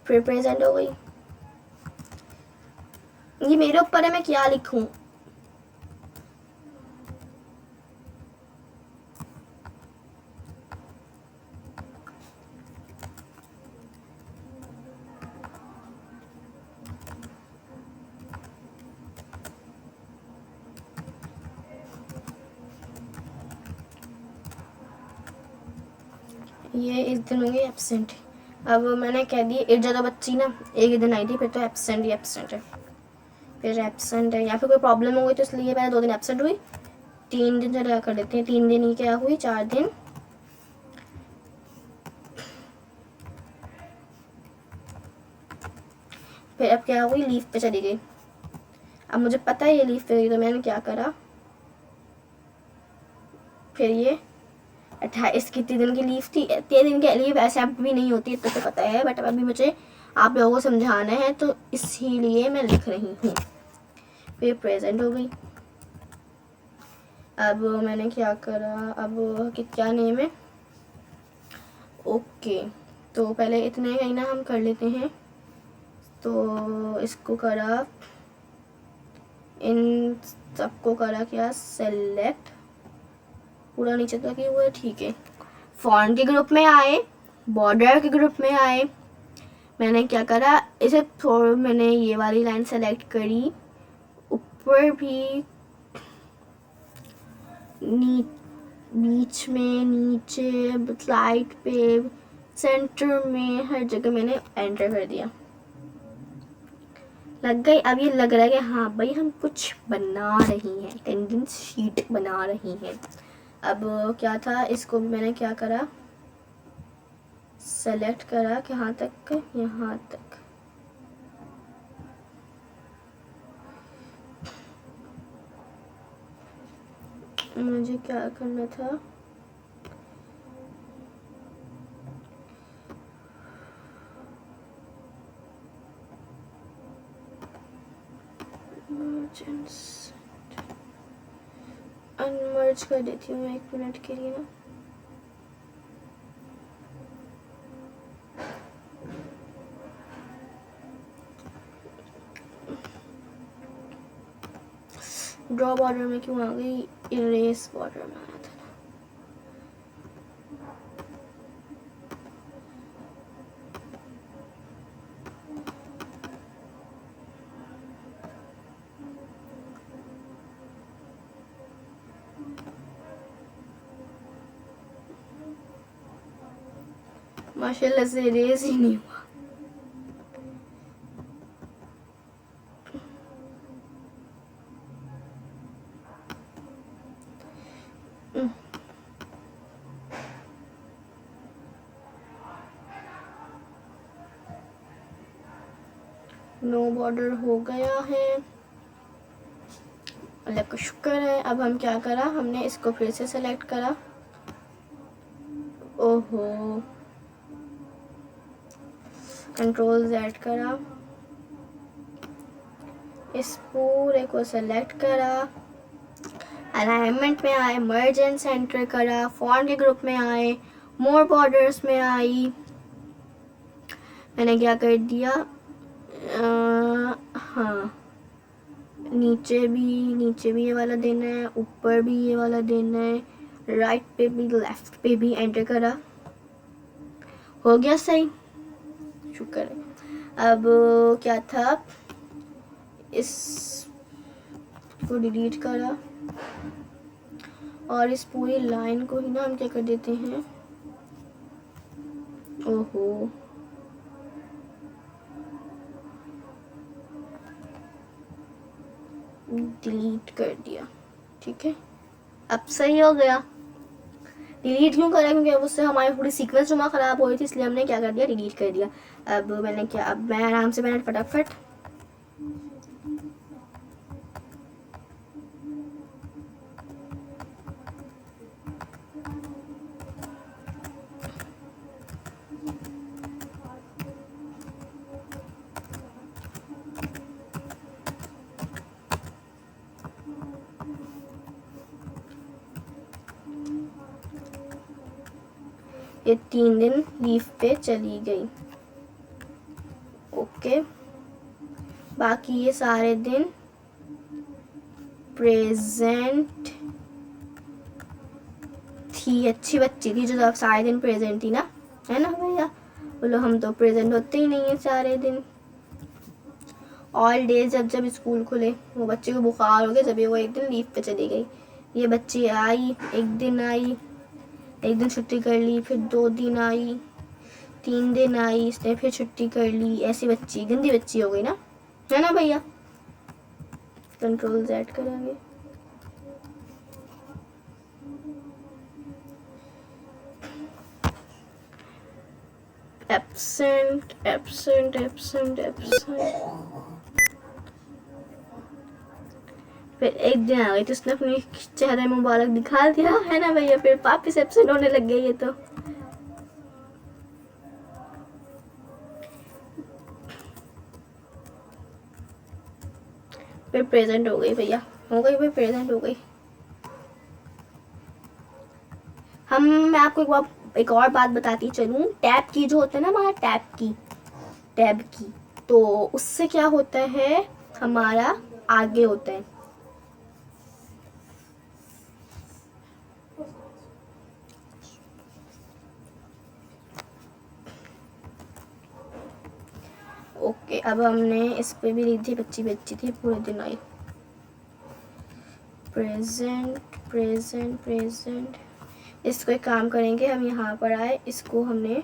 फिर प्रेजेंट हो गई। ये मेरे ऊपर है मैं क्या लिखूं। ये इस दिन हो गई एब्सेंट। अब मैंने कह दी एक ज़्यादा बच्ची ना एक ही दिन आई थी, फिर तो एब्सेंट ही एब्सेंट है, फिर एब्सेंट है, या फिर कोई प्रॉब्लम हो गई तो इसलिए मैंने 2 दिन एब्सेंट हुई, 3 दिन चला कर देते हैं, 3 दिन ही क्या हुई, 4 दिन। फिर अब क्या हुई, लीव पे चली गई। अब मुझे पता है ये लीव पे गई, तो मैंने क्या करा, फिर ये 28 कितने दिन की लीव थी, 3 दिन की लीव ऐसे अब भी नहीं होती, तो पता है, बट अभी मुझे आप लोगों को समझाना है तो इसीलिए मैं लिख रही हूँ। फिर प्रेजेंट हो गई। अब मैंने क्या करा, अब क्या नेम है, ओके, तो पहले इतने ही ना हम कर लेते हैं, तो इसको करा, इन सबको करा क्या, सेलेक्ट, पूरा नीचे तक ही हुआ है, ठीक है। फॉन्ट के ग्रुप में आए, बॉर्डर के ग्रुप में आए, मैंने क्या करा, इसे मैंने ये वाली लाइन सेलेक्ट करी, ऊपर भी, बीच में, नीचे, स्लाइड पे, सेंटर में, हर जगह मैंने एंटर कर दिया। लग गई। अब ये लग रहा है कि हाँ भाई हम कुछ बना रही हैं, अटेंडेंस शीट बना रही हैं। अब क्या था, इसको मैंने क्या करा, सेलेक्ट करा, कहाँ तक, यहाँ तक, मुझे क्या करना था, अनमर्ज कर देती हूँ 1 मिनट के लिए ना। ड्रॉ बॉर्डर में क्यों आ गई, इरेज बॉर्डर में आया था। माशाल्लाह से इरेज ही नहीं हुआ। नो बॉर्डर हो गया है, अल्लाह का शुक्र है। अब हम क्या करा, हमने इसको फिर से सेलेक्ट करा, ओहो, कंट्रोल Z करा, इस पूरे को सेलेक्ट करा, अलाइनमेंट में आए, मर्ज एंड सेंटर करा, फॉन्ट के ग्रुप में आए, मोर बॉर्डर्स में आई, मैंने क्या कर दिया, हाँ, नीचे भी ये वाला देना है, ऊपर भी ये वाला देना है, राइट पे भी लेफ्ट पे भी एंटर करा, हो गया सही, शुक्र है। अब क्या था, इस को डिलीट करा और इस पूरी लाइन को ही ना हम क्या कर देते हैं, ओहो, डिलीट कर दिया, ठीक है, अब सही हो गया। डिलीट क्यों करा, क्योंकि अब उससे हमारी पूरी सीक्वेंस जमा ख़राब हो रही थी, इसलिए हमने क्या कर दिया, डिलीट कर दिया। अब मैं आराम से मैंने फटाफट ये 3 दिन लीव पे चली गई। ओके, बाकी ये सारे दिन प्रेजेंट थी, अच्छी बच्ची थी जो सारे दिन प्रेजेंट थी ना, है ना भैया? बोलो हम तो प्रेजेंट होते ही नहीं है सारे दिन। ऑल डेज जब जब स्कूल खुले, वो बच्चे को बुखार हो गया जब वो एक दिन लीव पे चली गई। ये बच्ची आई, एक दिन आई, एक दिन छुट्टी कर ली, फिर 2 दिन आई, 3 दिन आई, इसने फिर छुट्टी कर ली। ऐसी बच्ची गंदी बच्ची हो गई ना, है ना भैया? कंट्रोल Z करेंगे। एब्सेंट एब्सेंट एब्सेंट एब्सेंट, फिर एक दिन आ गई तो उसने अपनी चेहरे मुबारक दिखा दिया, है ना भैया? फिर वापिस एब्सेंट होने लग गई ये तो। फिर प्रेजेंट हो गई भैया, हो गई भाई, प्रेजेंट हो गई। मैं आपको एक और बात बताती चलूँ, टैब की जो होता है ना हमारा, टैब की, तो उससे क्या होता है, हमारा आगे होता है। ओके, अब हमने इस पे भी लिख दी, बच्ची थी पूरे दिन आई। प्रेजेंट प्रेजेंट प्रेजेंट, इसको एक काम करेंगे, हम यहाँ पर आए, इसको हमने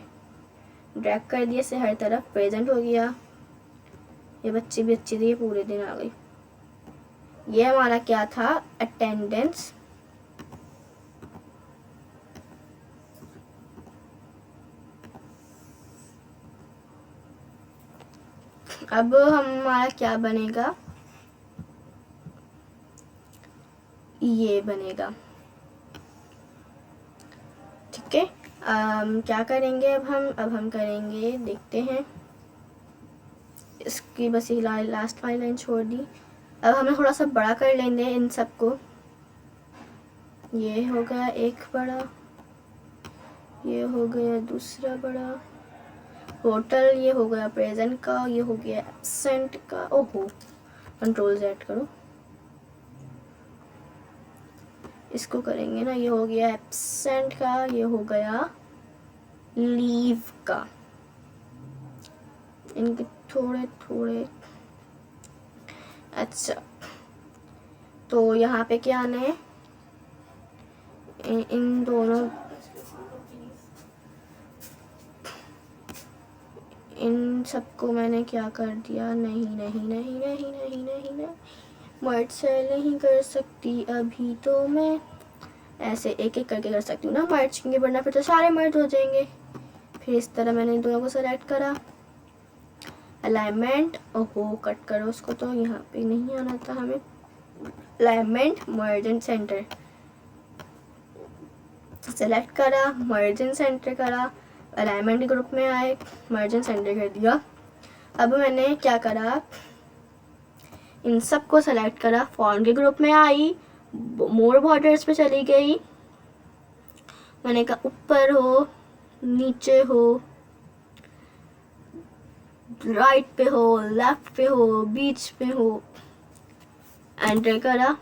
ड्रैग कर दिया से हर तरफ, प्रेजेंट हो गया। ये बच्ची भी अच्छी थी, ये पूरे दिन आ गई। ये हमारा क्या था, अटेंडेंस। अब हमारा क्या बनेगा, ये बनेगा, ठीक है। क्या करेंगे अब हम करेंगे, देखते हैं, इसकी बस ये लास्ट वाली लाइन छोड़ दी। अब हमें थोड़ा सा बड़ा कर लेंगे इन सबको। ये हो गया एक बड़ा, ये हो गया दूसरा बड़ा, टोटल ये हो गया प्रेजेंट का, ये हो गया एब्सेंट का। ओहो, कंट्रोल Z करो, इसको करेंगे ना, ये हो गया एब्सेंट का, ये हो गया लीव का। इनके थोड़े थोड़े, अच्छा, तो यहाँ पे क्या आना है, इन दोनों, इन सबको मैंने क्या कर दिया, नहीं नहीं नहीं नहीं नहीं नहीं नहीं, मर्ज से नहीं कर सकती अभी तो मैं, ऐसे एक एक करके कर सकती हूँ ना मर्ज, क्योंकि वरना फिर तो सारे मर्ज हो जाएंगे। फिर इस तरह मैंने इन दोनों को सेलेक्ट करा, अलाइनमेंट, ओहो कट करो उसको, तो यहाँ पे नहीं आना था हमें, alignment merge and centre, select करा, मर्ज एंड सेंटर करा, अलाइनमेंट ग्रुप में आए, मर्ज एंड सेंटर कर दिया। अब मैंने क्या करा, इन सब को सेलेक्ट करा, फॉन्ट के ग्रुप में आई, मोर बॉर्डर्स पे चली गई, मैंने कहा ऊपर हो, नीचे हो, राइट पे हो, लेफ्ट पे हो, बीच पे हो, एंटर करा,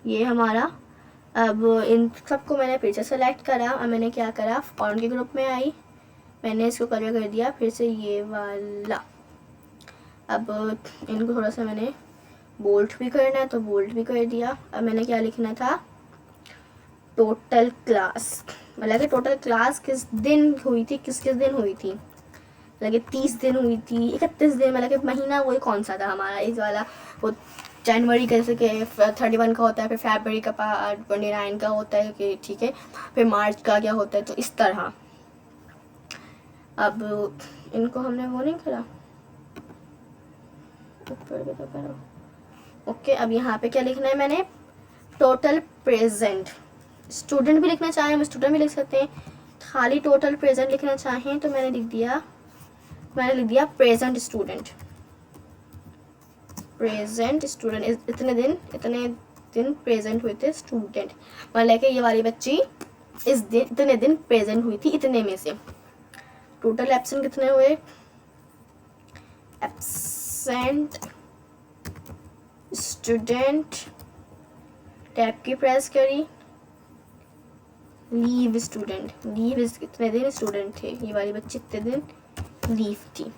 ये हमारा। अब इन सबको मैंने फिर से सेलेक्ट करा, अब मैंने क्या करा, फॉन्ट के ग्रुप में आई, मैंने इसको कलर कर दिया फिर से ये वाला। अब इनको थोड़ा सा मैंने बोल्ड भी करना है तो बोल्ड भी कर दिया। अब मैंने क्या लिखना था, टोटल क्लास, मतलब कि टोटल क्लास किस दिन हुई थी, किस किस दिन हुई थी, मतलब कि 30 दिन हुई थी, 31 दिन, मतलब कि महीना वही कौन सा था हमारा, इस वाला वो जनवरी कैसे के 31 का होता है, फिर फरवरी का 29 का होता है कि ठीक है, फिर मार्च का क्या होता है, तो इस तरह। अब इनको हमने वो नहीं करा, ऊपर भी तो करो। ओके, अब यहाँ पे क्या लिखना है मैंने, टोटल प्रेजेंट। स्टूडेंट भी लिखना चाहें हम स्टूडेंट भी लिख सकते हैं, खाली टोटल प्रेजेंट लिखना चाहें तो मैंने लिख दिया प्रेजेंट स्टूडेंट। प्रेजेंट स्टूडेंट, इतने दिन प्रेजेंट हुए थे स्टूडेंट, मतलब कि ये वाली बच्ची इतने दिन प्रेजेंट हुई थी, इतने में से टोटल एब्सेंट कितने हुए, एब्सेंट स्टूडेंट, टैब की प्रेस करी, लीव स्टूडेंट, कितने दिन स्टूडेंट थे, ये वाली बच्ची इतने दिन लीव थी।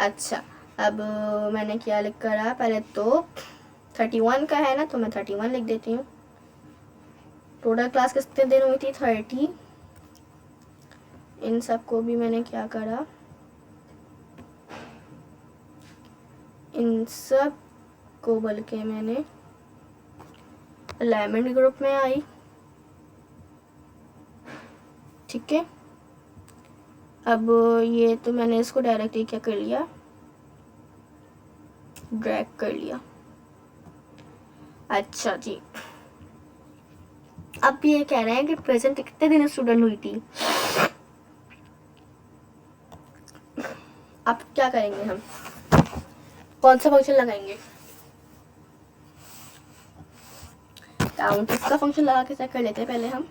अच्छा, अब मैंने क्या लिख करा, पहले तो 31 का है ना, तो मैं 31 लिख देती हूँ। टोटल क्लास कितने दिन हुई थी, 30। इन सब को भी मैंने क्या करा, इन सब को बल्कि मैंने अलाइनमेंट ग्रुप में आई, ठीक है। अब ये तो मैंने इसको डायरेक्टली क्या कर लिया, ड्रैग कर लिया। अच्छा जी, अब ये कह रहे हैं कि प्रेजेंट कितने दिन स्टूडेंट हुई थी। अब क्या करेंगे हम, कौन सा फंक्शन लगाएंगे, काउंट इसका फंक्शन लगा के चेक कर लेते हैं पहले हम।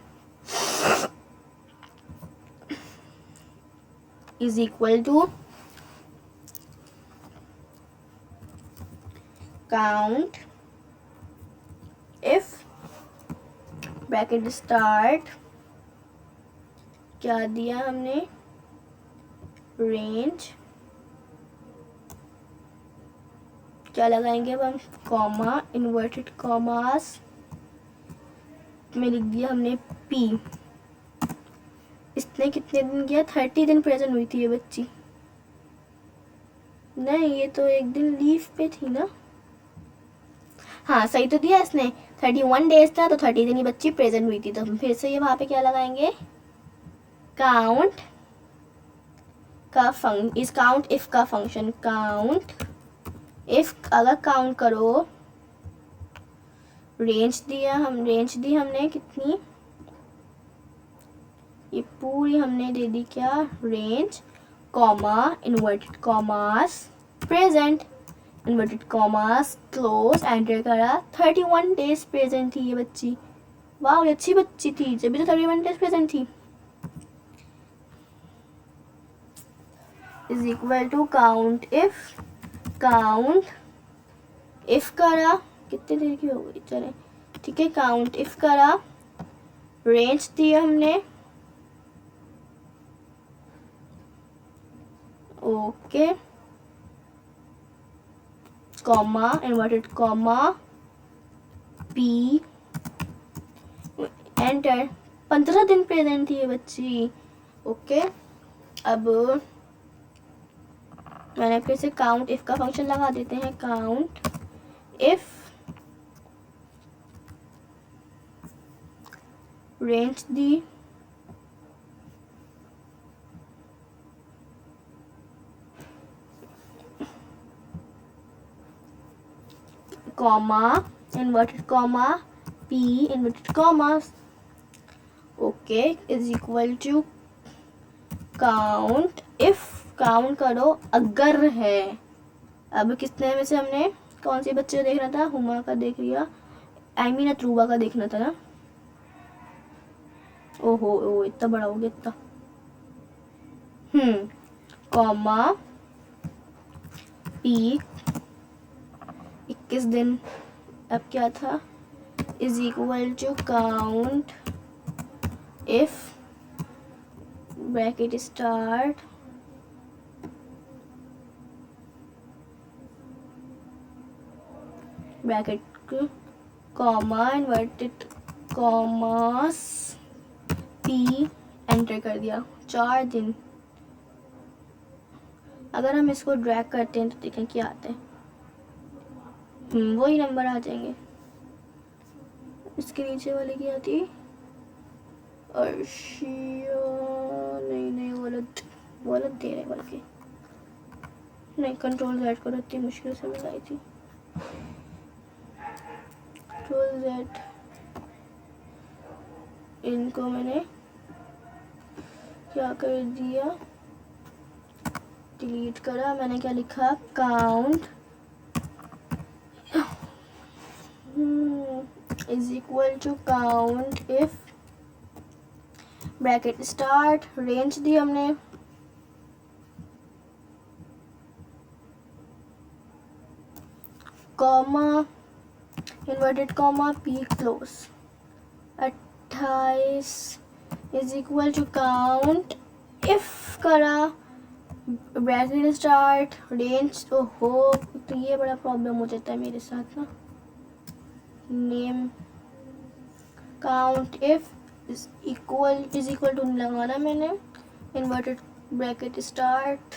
Is equal to count if bracket start, क्या दिया हमने, रेंज, क्या लगाएंगे अब हम, कॉमा, इन्वर्टेड कॉमास में लिख दिया हमने पी। इसने कितने दिन किया, 30 दिन प्रेजेंट हुई थी ये बच्ची, नहीं ये तो एक दिन लीव पे थी ना, हाँ सही तो दिया इसने, 31 डेज था तो 30 दिन ये बच्ची प्रेजेंट हुई थी, तो हम फिर से ये वहाँ पे क्या लगाएंगे, काउंट का इस काउंट इफ का फंक्शन, काउंट इफ, अगर काउंट करो, रेंज दी हमने कितनी, ये पूरी हमने दे दी क्या, range, comma, inverted commas, present, inverted commas, close, enter करा, 31 डेज प्रेजेंट थी ये बच्ची। वाह, ये अच्छी बच्ची थी, जब भी तो 31 डेज प्रेजेंट थी। Is equal to count if करा, कितनी देर की हो गई, चले ठीक है, काउंट इफ करा, रेंज दिया हमने, okay, comma, inverted comma, P, enter, 15 दिन प्रेजेंट थी ये बच्ची, ओके। अब मैंने फिर से काउंट इफ का फंक्शन लगा देते हैं, काउंट इफ रेंज दी, comma, inverted comma, P, inverted comma, okay, is equal to count if, count करो अगर है, अब कितने में से हमने कौन सी बच्चे देखना था, हुमा का देख लिया, आई मीन अत्रूबा का देखना था ना, ओहो इतना बड़ा हो गया इतना, कॉमा, पी, 21 दिन, अब क्या था, is equal to count if bracket start, bracket comma, inverted commas, P, enter कर दिया, 4 दिन, अगर हम इसको ड्रैग करते हैं तो देखें क्या आता है, वही नंबर आ जाएंगे। इसके नीचे वाले की आती है अर्शिया, नहीं गलत गलत दे रहे बल्कि, नहीं कंट्रोल Z को इतनी मुश्किल से मिलाई थी। कंट्रोल Z, इनको मैंने क्या कर दिया, डिलीट करा। मैंने क्या लिखा, count is equal to count if bracket start, range दी हमने comma inverted comma P close, 28 is equal to count if करा ब्रैकेट स्टार्ट रेंज। ओहो, तो ये बड़ा प्रॉब्लम हो जाता है मेरे साथ ना। Name count if is equal to लगाना मैंने, inverted bracket start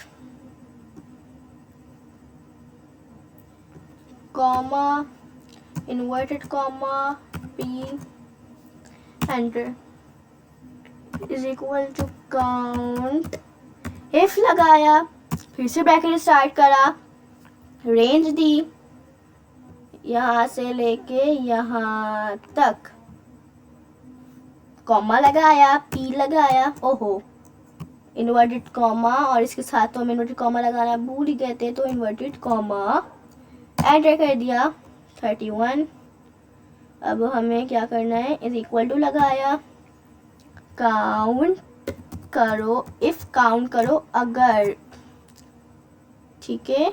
comma inverted comma P enter is equal to count if लगाया, फिर से ब्रैकेट स्टार्ट करा, रेंज दी यहाँ से लेके यहाँ तक, कॉमा लगाया, पी लगाया, ओहो इन्वर्टेड कॉमा, और इसके साथ तो हम इन्वर्टेड कॉमा लगाना भूल ही गए थे, तो इन्वर्टेड कॉमा एंटर कर दिया 31। अब हमें क्या करना है, इज इक्वल टू लगाया, काउंट करो इफ काउंट करो अगर, ठीक है,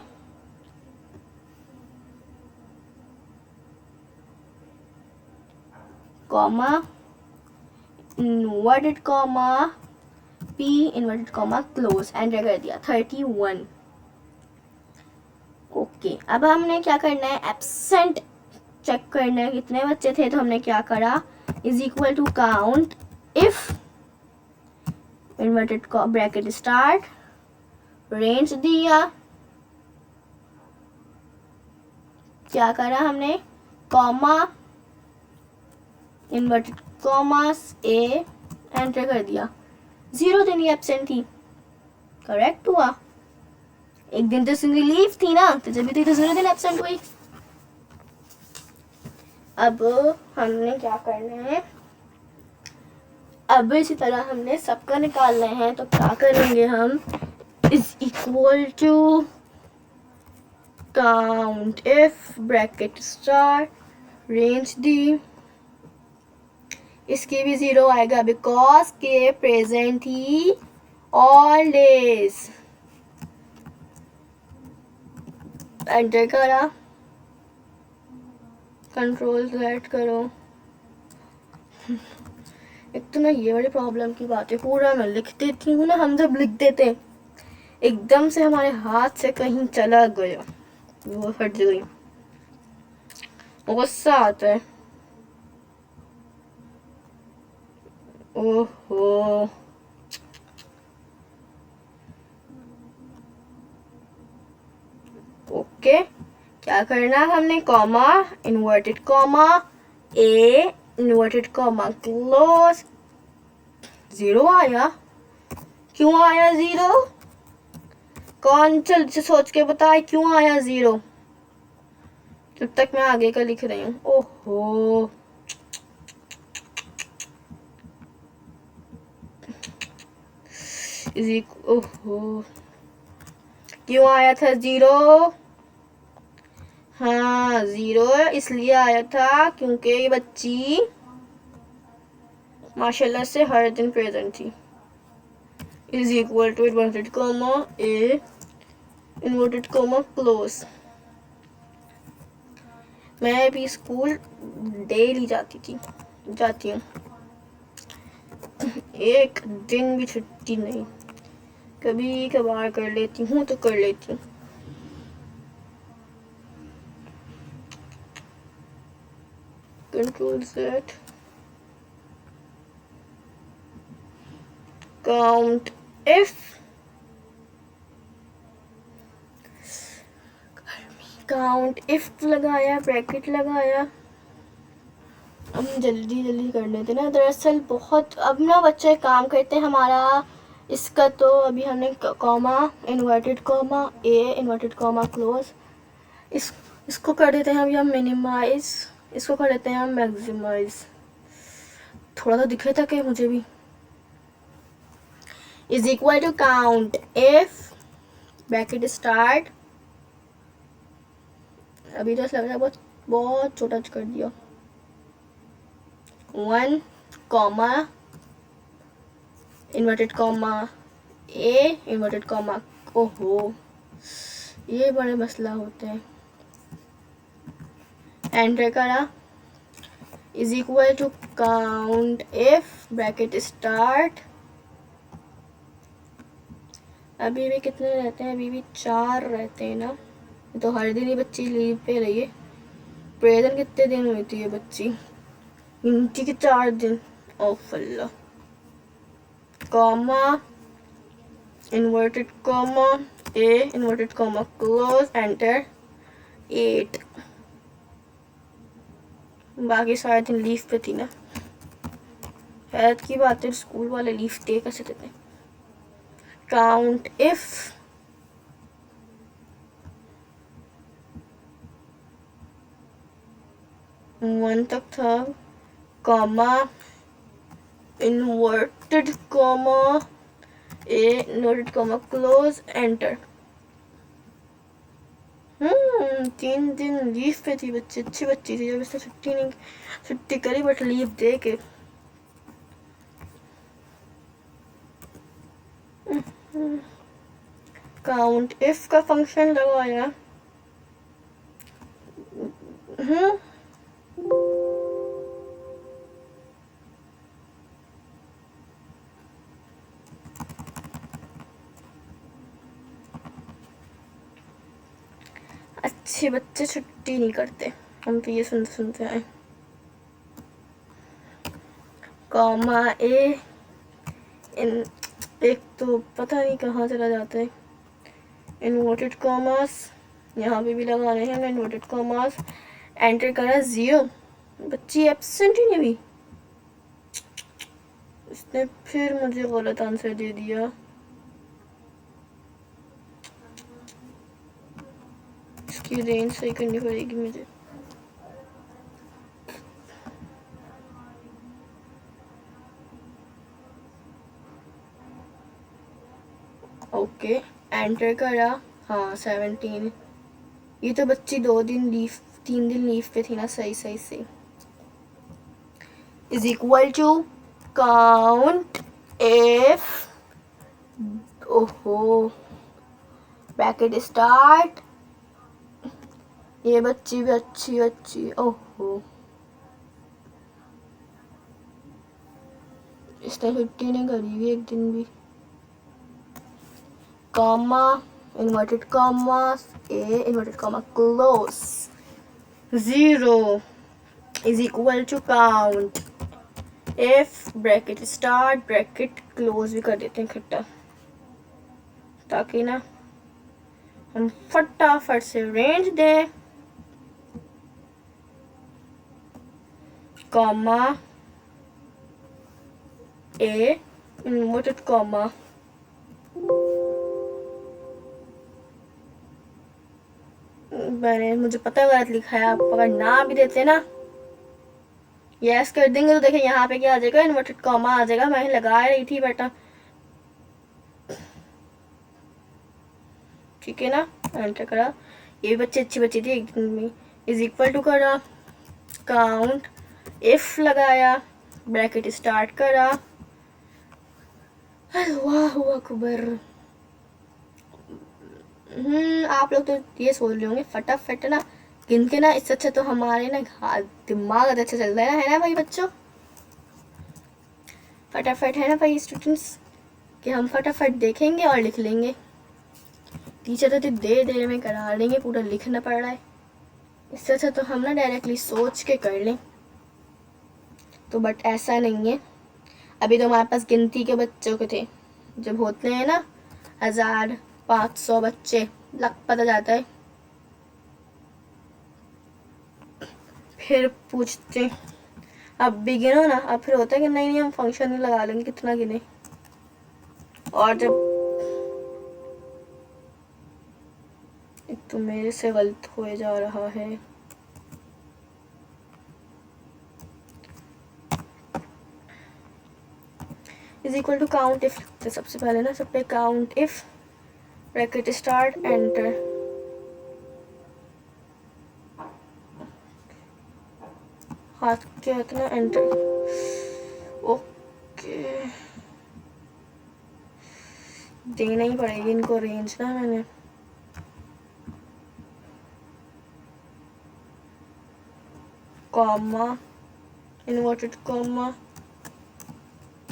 comma inverted comma P inverted comma close, enter कर दिया 31। ओके, अब हमने क्या करना है, एब्सेंट चेक करना है कितने बच्चे थे, तो हमने क्या करा, is equal to count if inverted bracket start, range दिया, क्या करा हमने, comma inverted commas A, enter कर दिया। 0 दिन ये एब्सेंट थी, करेक्ट हुआ। एक दिन तो सिंगली लीव थी ना, तो जब भी तो 0 दिन एब्सेंट हुई। अब हमने क्या करना है, अब इसी तरह हमने सबका निकालना है, तो क्या करेंगे हम, is equal to count if bracket star range दी, इसकी भी 0 आएगा बिकॉज के प्रेजेंट ही ऑलवेज, एंटर करा, कंट्रोल Z करो। एक तो ना ये बड़ी प्रॉब्लम की बात है, पूरा मैं लिख देती हूँ ना, हम जब लिख देते एकदम से हमारे हाथ से कहीं चला गया, वो हट गई, गुस्सा आता है। ओहो, ओके, क्या करना हमने, comma inverted comma A inverted comma close, 0 आया, क्यों आया 0, कौन जल्दी से सोच के बताए क्यों आया 0, जब तक मैं आगे का लिख रही हूँ। ओहो, ओहो, क्यों आया था 0, हाँ 0 इसलिए आया था क्योंकि ये बच्ची माशाल्लाह से हर दिन प्रेजेंट थी। Is equal to inverted comma A inverted comma close. मैं भी स्कूल डेली जाती हूँ, एक दिन भी छुट्टी नहीं, कभी कभार कर लेती हूँ तो कर लेती हूँ। Control Z, count if count if लगाया, ब्रैकेट लगाया। हम जल्दी जल्दी कर लेते ना, दरअसल बहुत अब ना बच्चे काम करते हैं हमारा इसका। तो अभी हमने comma, inverted comma, A inverted comma close, इसको कर देते हैं अभी हम मिनिमाइज, इसको कर देते हैं हम मैक्सिमाइज। थोड़ा सा दिखे था कि मुझे भी। Is equal to count if bracket start, अभी तो लग रहा है बहुत बहुत छोटा कर दिया, 1 comma inverted comma A inverted comma. ओहो, ये बड़े मसला होते हैं। एंटर करा, is equal to count if bracket start. अभी भी कितने रहते हैं? अभी भी 4 रहते हैं ना। तो हर दिन ही बच्ची लीव पे रही है। प्रेजेंट कितने दिन हुई थी ये बच्ची? गिनती के 4 दिन। ओफ अल्लाह। Comma inverted comma A inverted comma close, enter 8। बाकी सारे दिन लीव पे थी ना। हैरत की बात है, स्कूल वाले लीव डे कैसे देते हैं? काउंट इफ वन तक था, comma inverted comma A inverted comma close, enter. 3 दिन लीव पे थी बच्ची। अच्छी बच्ची थी, जब इसने छुट्टी करी बट लीव दे के। काउंट इफ का फंक्शन लगाया। अच्छे बच्चे छुट्टी नहीं करते, हम तो ये सुनते सुनते आए। कॉमा ए इन, एक तो पता नहीं कहाँ चला जाता है। इन्वर्टेड कॉमास यहाँ पे भी लगाने हैं इन्वर्टेड कॉमास। एंटर करा 0। बच्ची एब्सेंट ही नहीं हुई। इसने फिर मुझे गलत आंसर दे दिया। इसकी रेंज सही करनी पड़ेगी मुझे। ओके, एंटर करा। हाँ 17। ये तो बच्ची 3 दिन लीव पे थी ना। सही सही सही। Is equal to count if, ओहो, ब्रैकेट स्टार्ट। ये बच्ची भी अच्छी। ओहो, इसने छुट्टी नहीं करी हुई एक दिन भी। Comma inverted comma A inverted comma close, 0 is equal to count if bracket start bracket close भी कर देते हैं इकट्ठा, ताकि ना हम फटाफट से रेंज दें। कॉमा ए इन्वर्टेड कॉमा, मैंने मुझे पता है गलत लिखा है। आप अगर ना भी देते ना, यस कर देंगे तो देखिए यहाँ पे क्या आ जाएगा, इन्वर्टेड कॉमा आ जाएगा। मैं लगा रही थी बेटा, ठीक है ना। एंटर करा, ये भी बच्ची अच्छी बच्ची थी एक दिन में। इज इक्वल टू करा, काउंट इफ लगाया, ब्रैकेट स्टार्ट करा। अल्लाहु अकबर। आप लोग तो ये सोच रहे होंगे फटाफट ना गिन के ना, इससे अच्छा तो हमारे ना दिमाग अच्छा चलता है ना भाई बच्चों। फटाफट है ना भाई स्टूडेंट्स, कि हम फटाफट देखेंगे और लिख लेंगे। टीचर तो देर में करा लेंगे, पूरा लिखना पड़ रहा है। इससे अच्छा तो हम ना डायरेक्टली सोच के कर लें। तो बट ऐसा नहीं है। अभी तो हमारे पास गिनती के बच्चों के थे, जब होते हैं ना 1500 बच्चे, लग पता जाता है। फिर पूछते हैं अब भी गिनो ना, अब फिर होता है कि नहीं हम फंक्शन में लगा लेंगे कितना गिने, और जब एक तो मेरे से गलत हो जा रहा है। Is equal to count if, तो सबसे पहले ना सब पे count if bracket start enter, हाथ के हाथ ना एंटर, ओके देना ही पड़ेगी इनको रेंज ना मैंने। Comma inverted comma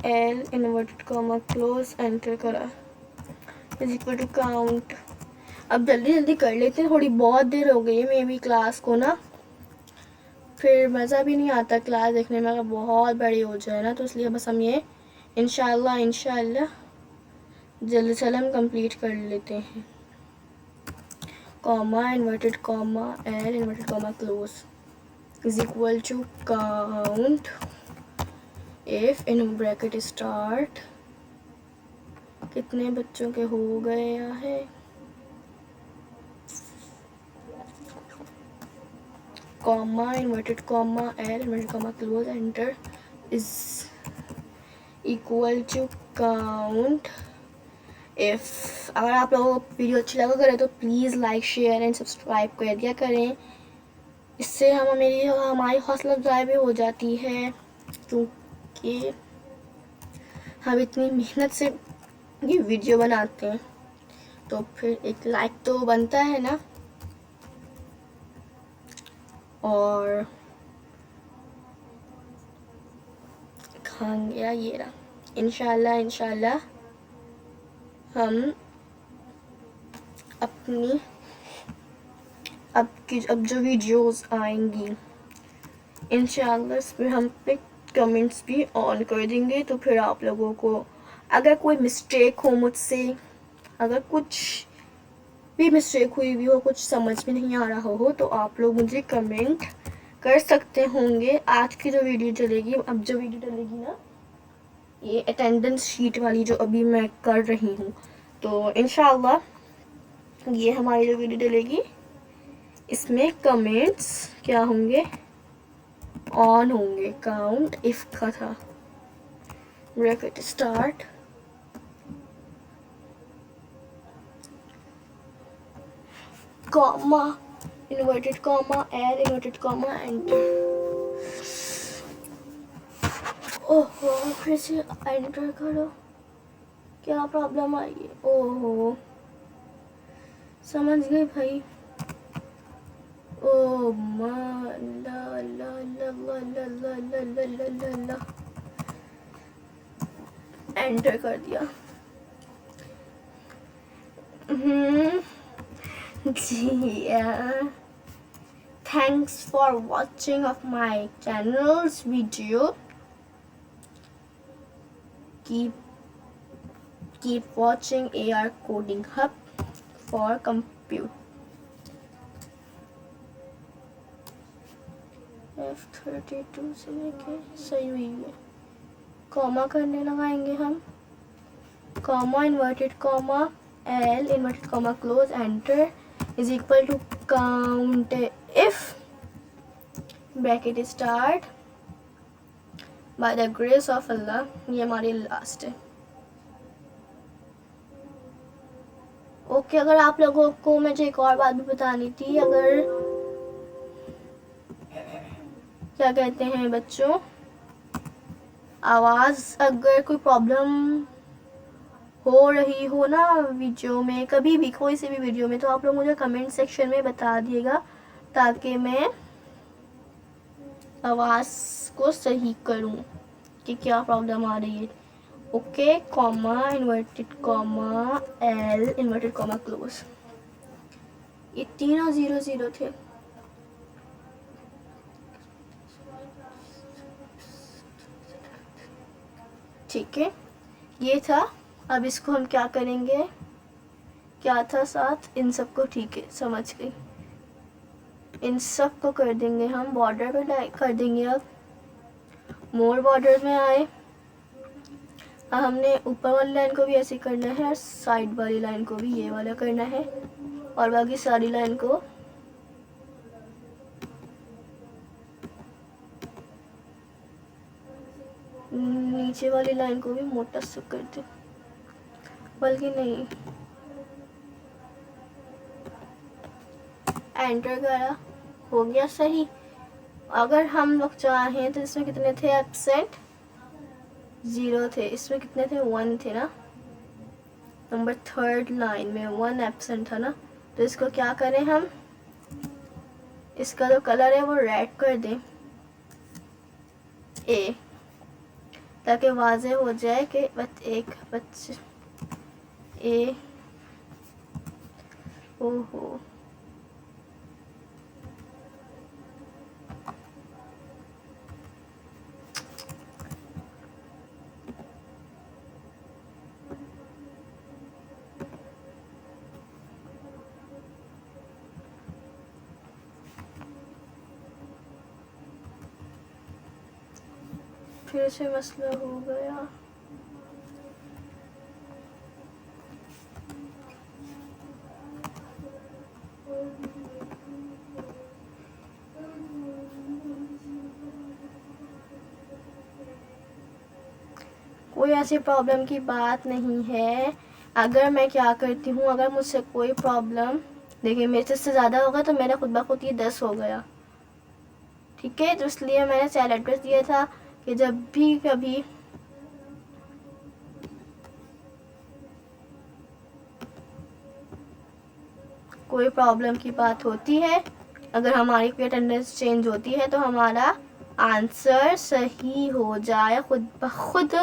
L inverted comma close enter करा, इज इक्वल टू काउंट। अब जल्दी जल्दी कर लेते हैं, थोड़ी बहुत देर हो गई है मे भी क्लास को ना, फिर मज़ा भी नहीं आता क्लास देखने में अगर बहुत बड़ी हो जाए ना, तो इसलिए बस हम ये इंशाल्लाह जल्दी से हम कंप्लीट कर लेते हैं। Comma inverted comma L inverted comma close is equal to count if in bracket start, कितने बच्चों के हो गया है, comma inverted comma L inverted comma close enter is equal to count if. अगर आप लोगों को वीडियो अच्छी लगा करे तो please like share and subscribe कर दिया करें, इससे हमारी हौसला अफजाई भी हो जाती है, क्योंकि हम इतनी मेहनत से ये वीडियो बनाते हैं तो फिर एक लाइक तो बनता है ना। और खा गया ये रहा, इंशाल्लाह हम अपनी अब जो वीडियोस आएंगी इंशाल्लाह इसमें हम पे कमेंट्स भी ऑन कर देंगे, तो फिर आप लोगों को अगर कोई मिस्टेक हो मुझसे, अगर कुछ भी मिस्टेक हुई भी हो, कुछ समझ में नहीं आ रहा हो, तो आप लोग मुझे कमेंट कर सकते होंगे। आज की जो वीडियो चलेगी, अब जो वीडियो चलेगी ना, ये अटेंडेंस शीट वाली जो अभी मैं कर रही हूँ, तो इंशाल्लाह ये हमारी जो वीडियो चलेगी इसमें कमेंट्स क्या होंगे, ऑन होंगे। काउंट इफ का था, bracket start comma inverted comma L inverted comma enter, ओहो फिर से एंटर करो, क्या प्रॉब्लम आई है, ओहो समझ गई भाई, ओ ला ला ला ला ला ला ला ला ला ला ला, एंटर कर दिया। Thanks for watching of my channel's video. Keep watching AR Coding Hub for computer. F32 से लेके सही हुई है, कॉमा करने लगाएंगे हम, comma inverted comma L inverted comma close enter is equal to count if bracket start by the grace of Allah, ये हमारी लास्ट है। ओके अगर आप लोगों को मुझे एक और बात भी बतानी थी, अगर क्या कहते हैं बच्चों, आवाज़ अगर कोई प्रॉब्लम हो रही हो ना वीडियो में, कभी भी कोई सी भी वीडियो में, तो आप लोग मुझे कमेंट सेक्शन में बता दिएगा ताकि मैं आवाज़ को सही करूं कि क्या प्रॉब्लम आ रही है। Okay comma inverted comma L inverted comma close, ये तीनों 0 0 थे। ठीक है ये था, अब इसको हम क्या करेंगे, क्या था साथ इन सबको, ठीक है समझ गई, इन सब को कर देंगे हम बॉर्डर पे कर देंगे। अब मोर बॉर्डर में आए, अब हमने ऊपर वाली लाइन को भी ऐसे करना है और साइड वाली लाइन को भी ये वाला करना है और बाकी सारी लाइन को नीचे वाली लाइन को भी मोटा सा कर दे, बल्कि नहीं, एंटर करा, हो गया सही। अगर हम लोग चाहें तो इसमें कितने थे एब्सेंट, 0 थे, इसमें कितने थे, 1 थे ना, नंबर 3 लाइन में 1 एब्सेंट था ना। तो इसको क्या करें हम, इसका जो कलर है वो रेड कर दें ए, ताकि वाज़े हो जाए कि बस एक बच्चे ए, ओहो फिर से मसला हो गया। कोई ऐसी प्रॉब्लम की बात नहीं है। अगर मैं क्या करती हूँ, अगर मुझसे कोई प्रॉब्लम, देखिए मेरे से ज़्यादा होगा तो मेरा खुद ब खुद ये 10 हो गया, ठीक है। तो इसलिए मैंने सेल एड्रेस दिया था कि जब भी कभी कोई प्रॉब्लम की बात होती है, अगर हमारी कोई अटेंडेंस चेंज होती है तो हमारा आंसर सही हो जाए खुद ब खुद,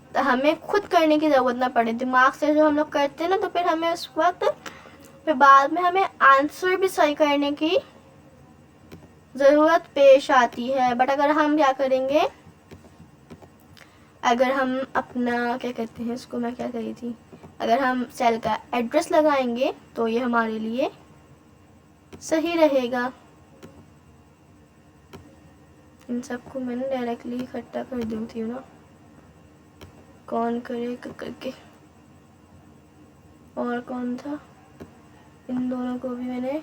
तो हमें खुद करने की ज़रूरत ना पड़े। दिमाग से जो हम लोग करते हैं ना, तो फिर हमें उस वक्त फिर बाद में हमें आंसर भी सही करने की ज़रूरत पेश आती है। बट अगर हम क्या करेंगे, अगर हम अपना क्या कहते हैं इसको, मैं क्या कह रही थी, अगर हम सेल का एड्रेस लगाएंगे तो ये हमारे लिए सही रहेगा। इन सबको मैंने डायरेक्टली इकट्ठा कर दी थी ना, कौन करे करके, और कौन था, इन दोनों को भी मैंने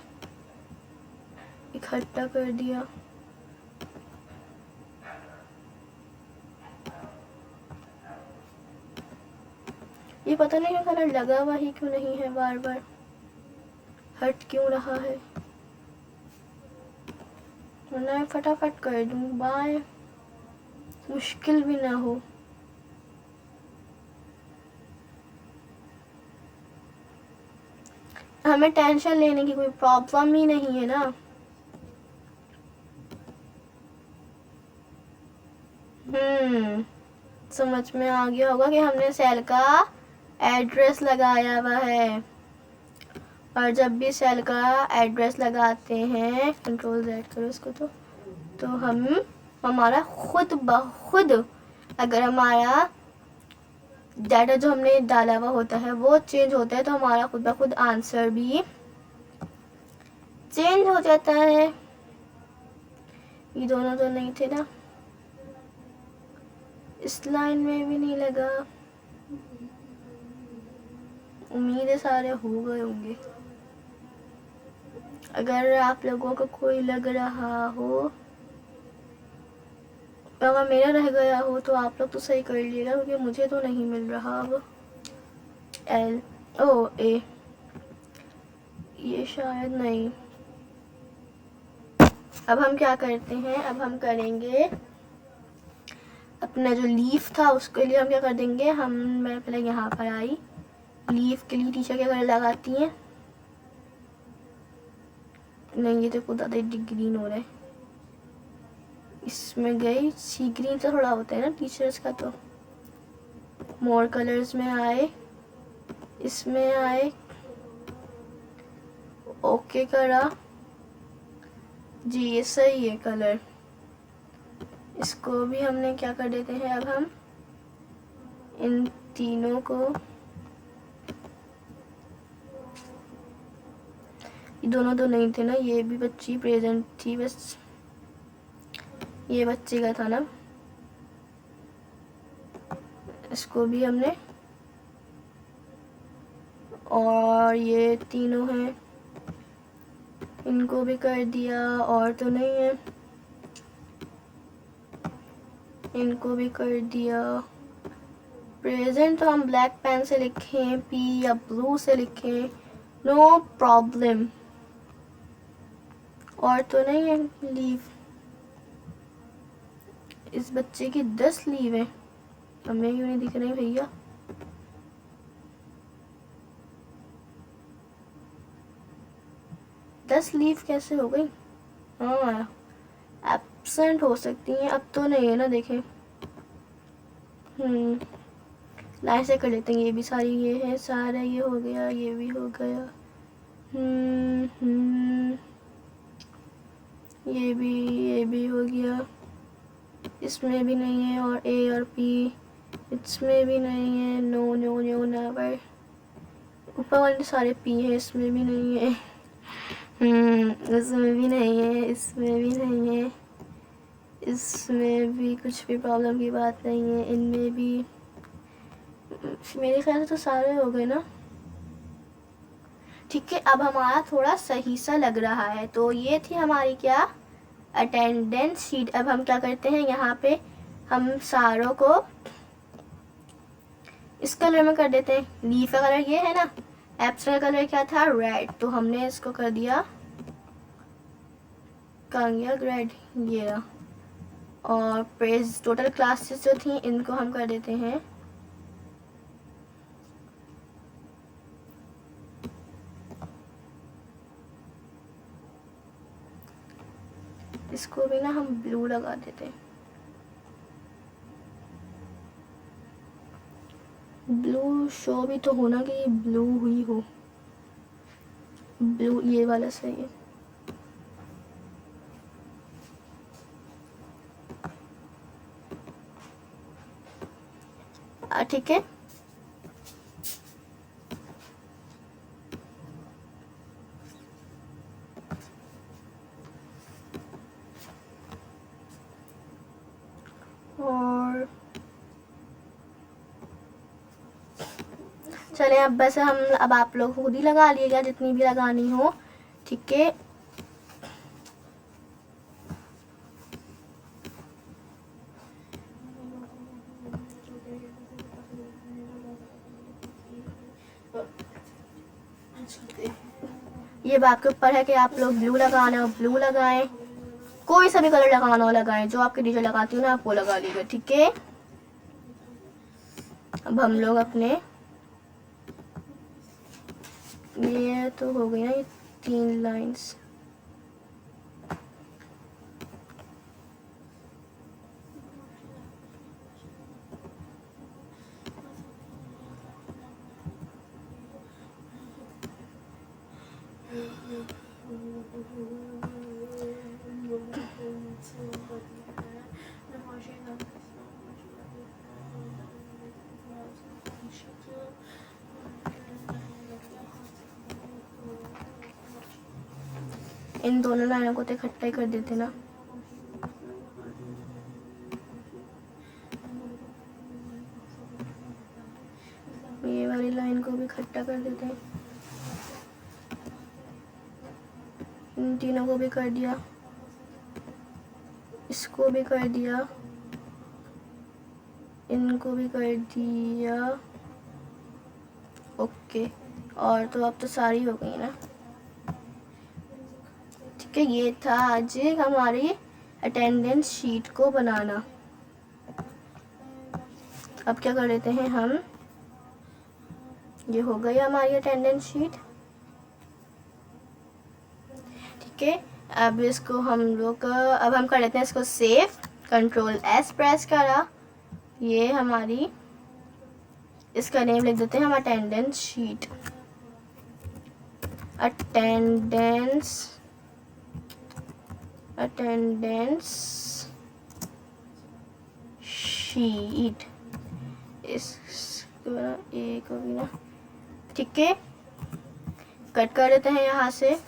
इकट्ठा कर दिया। ये पता नहीं कलर लगा हुआ ही क्यों नहीं है, बार बार हट क्यों रहा है, वरना मैं फटाफट कर दूँ, बाय मुश्किल भी ना हो। हमें टेंशन लेने की कोई प्रॉब्लम ही नहीं है ना। समझ में आ गया होगा कि हमने सेल का एड्रेस लगाया हुआ है, और जब भी सेल का एड्रेस लगाते हैं, कंट्रोल Z करो इसको, तो हम हमारा खुद ब खुद, अगर हमारा डाटा जो हमने डाला हुआ होता है वो चेंज होता है, तो हमारा खुद ब खुद आंसर भी चेंज हो जाता है। ये दोनों तो नहीं थे ना, इस लाइन में भी नहीं लगा, उम्मीद है सारे हो गए होंगे। अगर आप लोगों को कोई लग रहा हो, अगर मेरा रह गया हो तो आप लोग तो सही कर लीजिएगा, क्योंकि मुझे तो नहीं मिल रहा अब। LOA ये शायद नहीं। अब हम क्या करते हैं, अब हम करेंगे अपना जो लीफ था उसके लिए हम क्या कर देंगे, मैं पहले यहाँ पर आई, लीफ के लिए टीचर क्या कर लगाती हैं, नहीं ये तो खुद ज़्यादा ग्रीन हो रहा है, इसमें गई, सी ग्रीन से थोड़ा होता है ना टीचर्स का। तो मोर कलर्स में आए, इसमें आए, ओके करा जी, ये सही है कलर। इसको भी हमने क्या कर देते हैं, अब हम इन तीनों को, दोनों तो नहीं थे ना, ये भी बच्ची प्रेजेंट थी, बस ये बच्चे का था ना, इसको भी हमने, और ये तीनों हैं, इनको भी कर दिया, और तो नहीं है, इनको भी कर दिया। प्रेजेंट तो हम ब्लैक पेन से लिखें, पी या ब्लू से लिखें, नो प्रॉब्लम। और तो नहीं है लीव, इस बच्चे की 10 लीव है, हमें क्यों नहीं दिख रही भैया? दस लीव कैसे हो गई? हाँ, एब्सेंट हो सकती हैं, अब तो नहीं है ना, देखें। लाइन से कर लेते हैं, ये भी सारी, ये है सारा, ये हो गया, ये भी हो गया, ये भी हो गया, इसमें भी नहीं है, और ए और पी इसमें भी नहीं है, नो नो नो नेवर। ऊपर वाले सारे पी हैं, इसमें भी नहीं है, इसमें भी नहीं है, इसमें भी नहीं है, इसमें भी कुछ भी प्रॉब्लम की बात नहीं है, इनमें भी, मेरे ख्याल से तो सारे हो गए ना। ठीक है, अब हमारा थोड़ा सही सा लग रहा है। तो ये थी हमारी क्या, अटेंडेंस शीट। अब हम क्या करते हैं, यहाँ पे हम सारों को इस कलर में कर देते हैं। लीफ का कलर ये है ना, एब्सेंट का कलर क्या था, रेड, तो हमने इसको कर दिया, कहाँ गया रेड, ये रहा। और प्रेज टोटल क्लासेस जो थी इनको हम कर देते हैं इसको भी ना हम ब्लू लगा देते हैं, ब्लू शो भी तो होना कि ये ब्लू हुई हो, ब्लू ये वाला सही है। ठीक है, और चले अब बस हम, अब आप लोग खुद ही लगा लिएगा जितनी भी लगानी हो, ठीक है। ये बात के ऊपर है कि आप लोग ब्लू लगाना हो ब्लू लगाएं, कोई सा भी कलर लगाना हो लगाएं, जो आपके टीचर लगाती हो ना आप वो लगा लीजिए, ठीक है। अब हम लोग अपने, ये तो हो गई ना ये 3 लाइंस, इन दोनों लाइनों को तो इकट्ठा ही कर देते ना, ये वाली लाइन को भी इकट्ठा कर देते हैं, इन तीनों को भी कर दिया, इसको भी कर दिया, इनको भी कर दिया, ओके। और तो अब तो सारी हो गई ना, ठीक है। ये था आज हमारी अटेंडेंस शीट को बनाना। अब क्या कर लेते हैं हम, ये हो गई हमारी अटेंडेंस शीट, ठीक है। अब इसको हम लोग, अब हम कर लेते हैं इसको सेव, कंट्रोल S प्रेस करा, ये हमारी, इसका नेम लिख देते हैं हम अटेंडेंस शीट, अटेंडेंस शीट, इसको एक हो गया, ठीक है। कट कर देते हैं यहाँ से,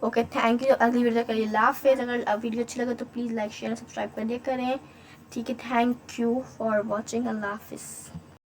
ओके थैंक यू। अगली वीडियो के लिए लाफिज। अगर वीडियो अच्छी लगे तो प्लीज़ लाइक शेयर सब्सक्राइब कर दिया करें। ठीक है, थैंक यू फॉर वॉचिंग। अल्लाह हाफिज़।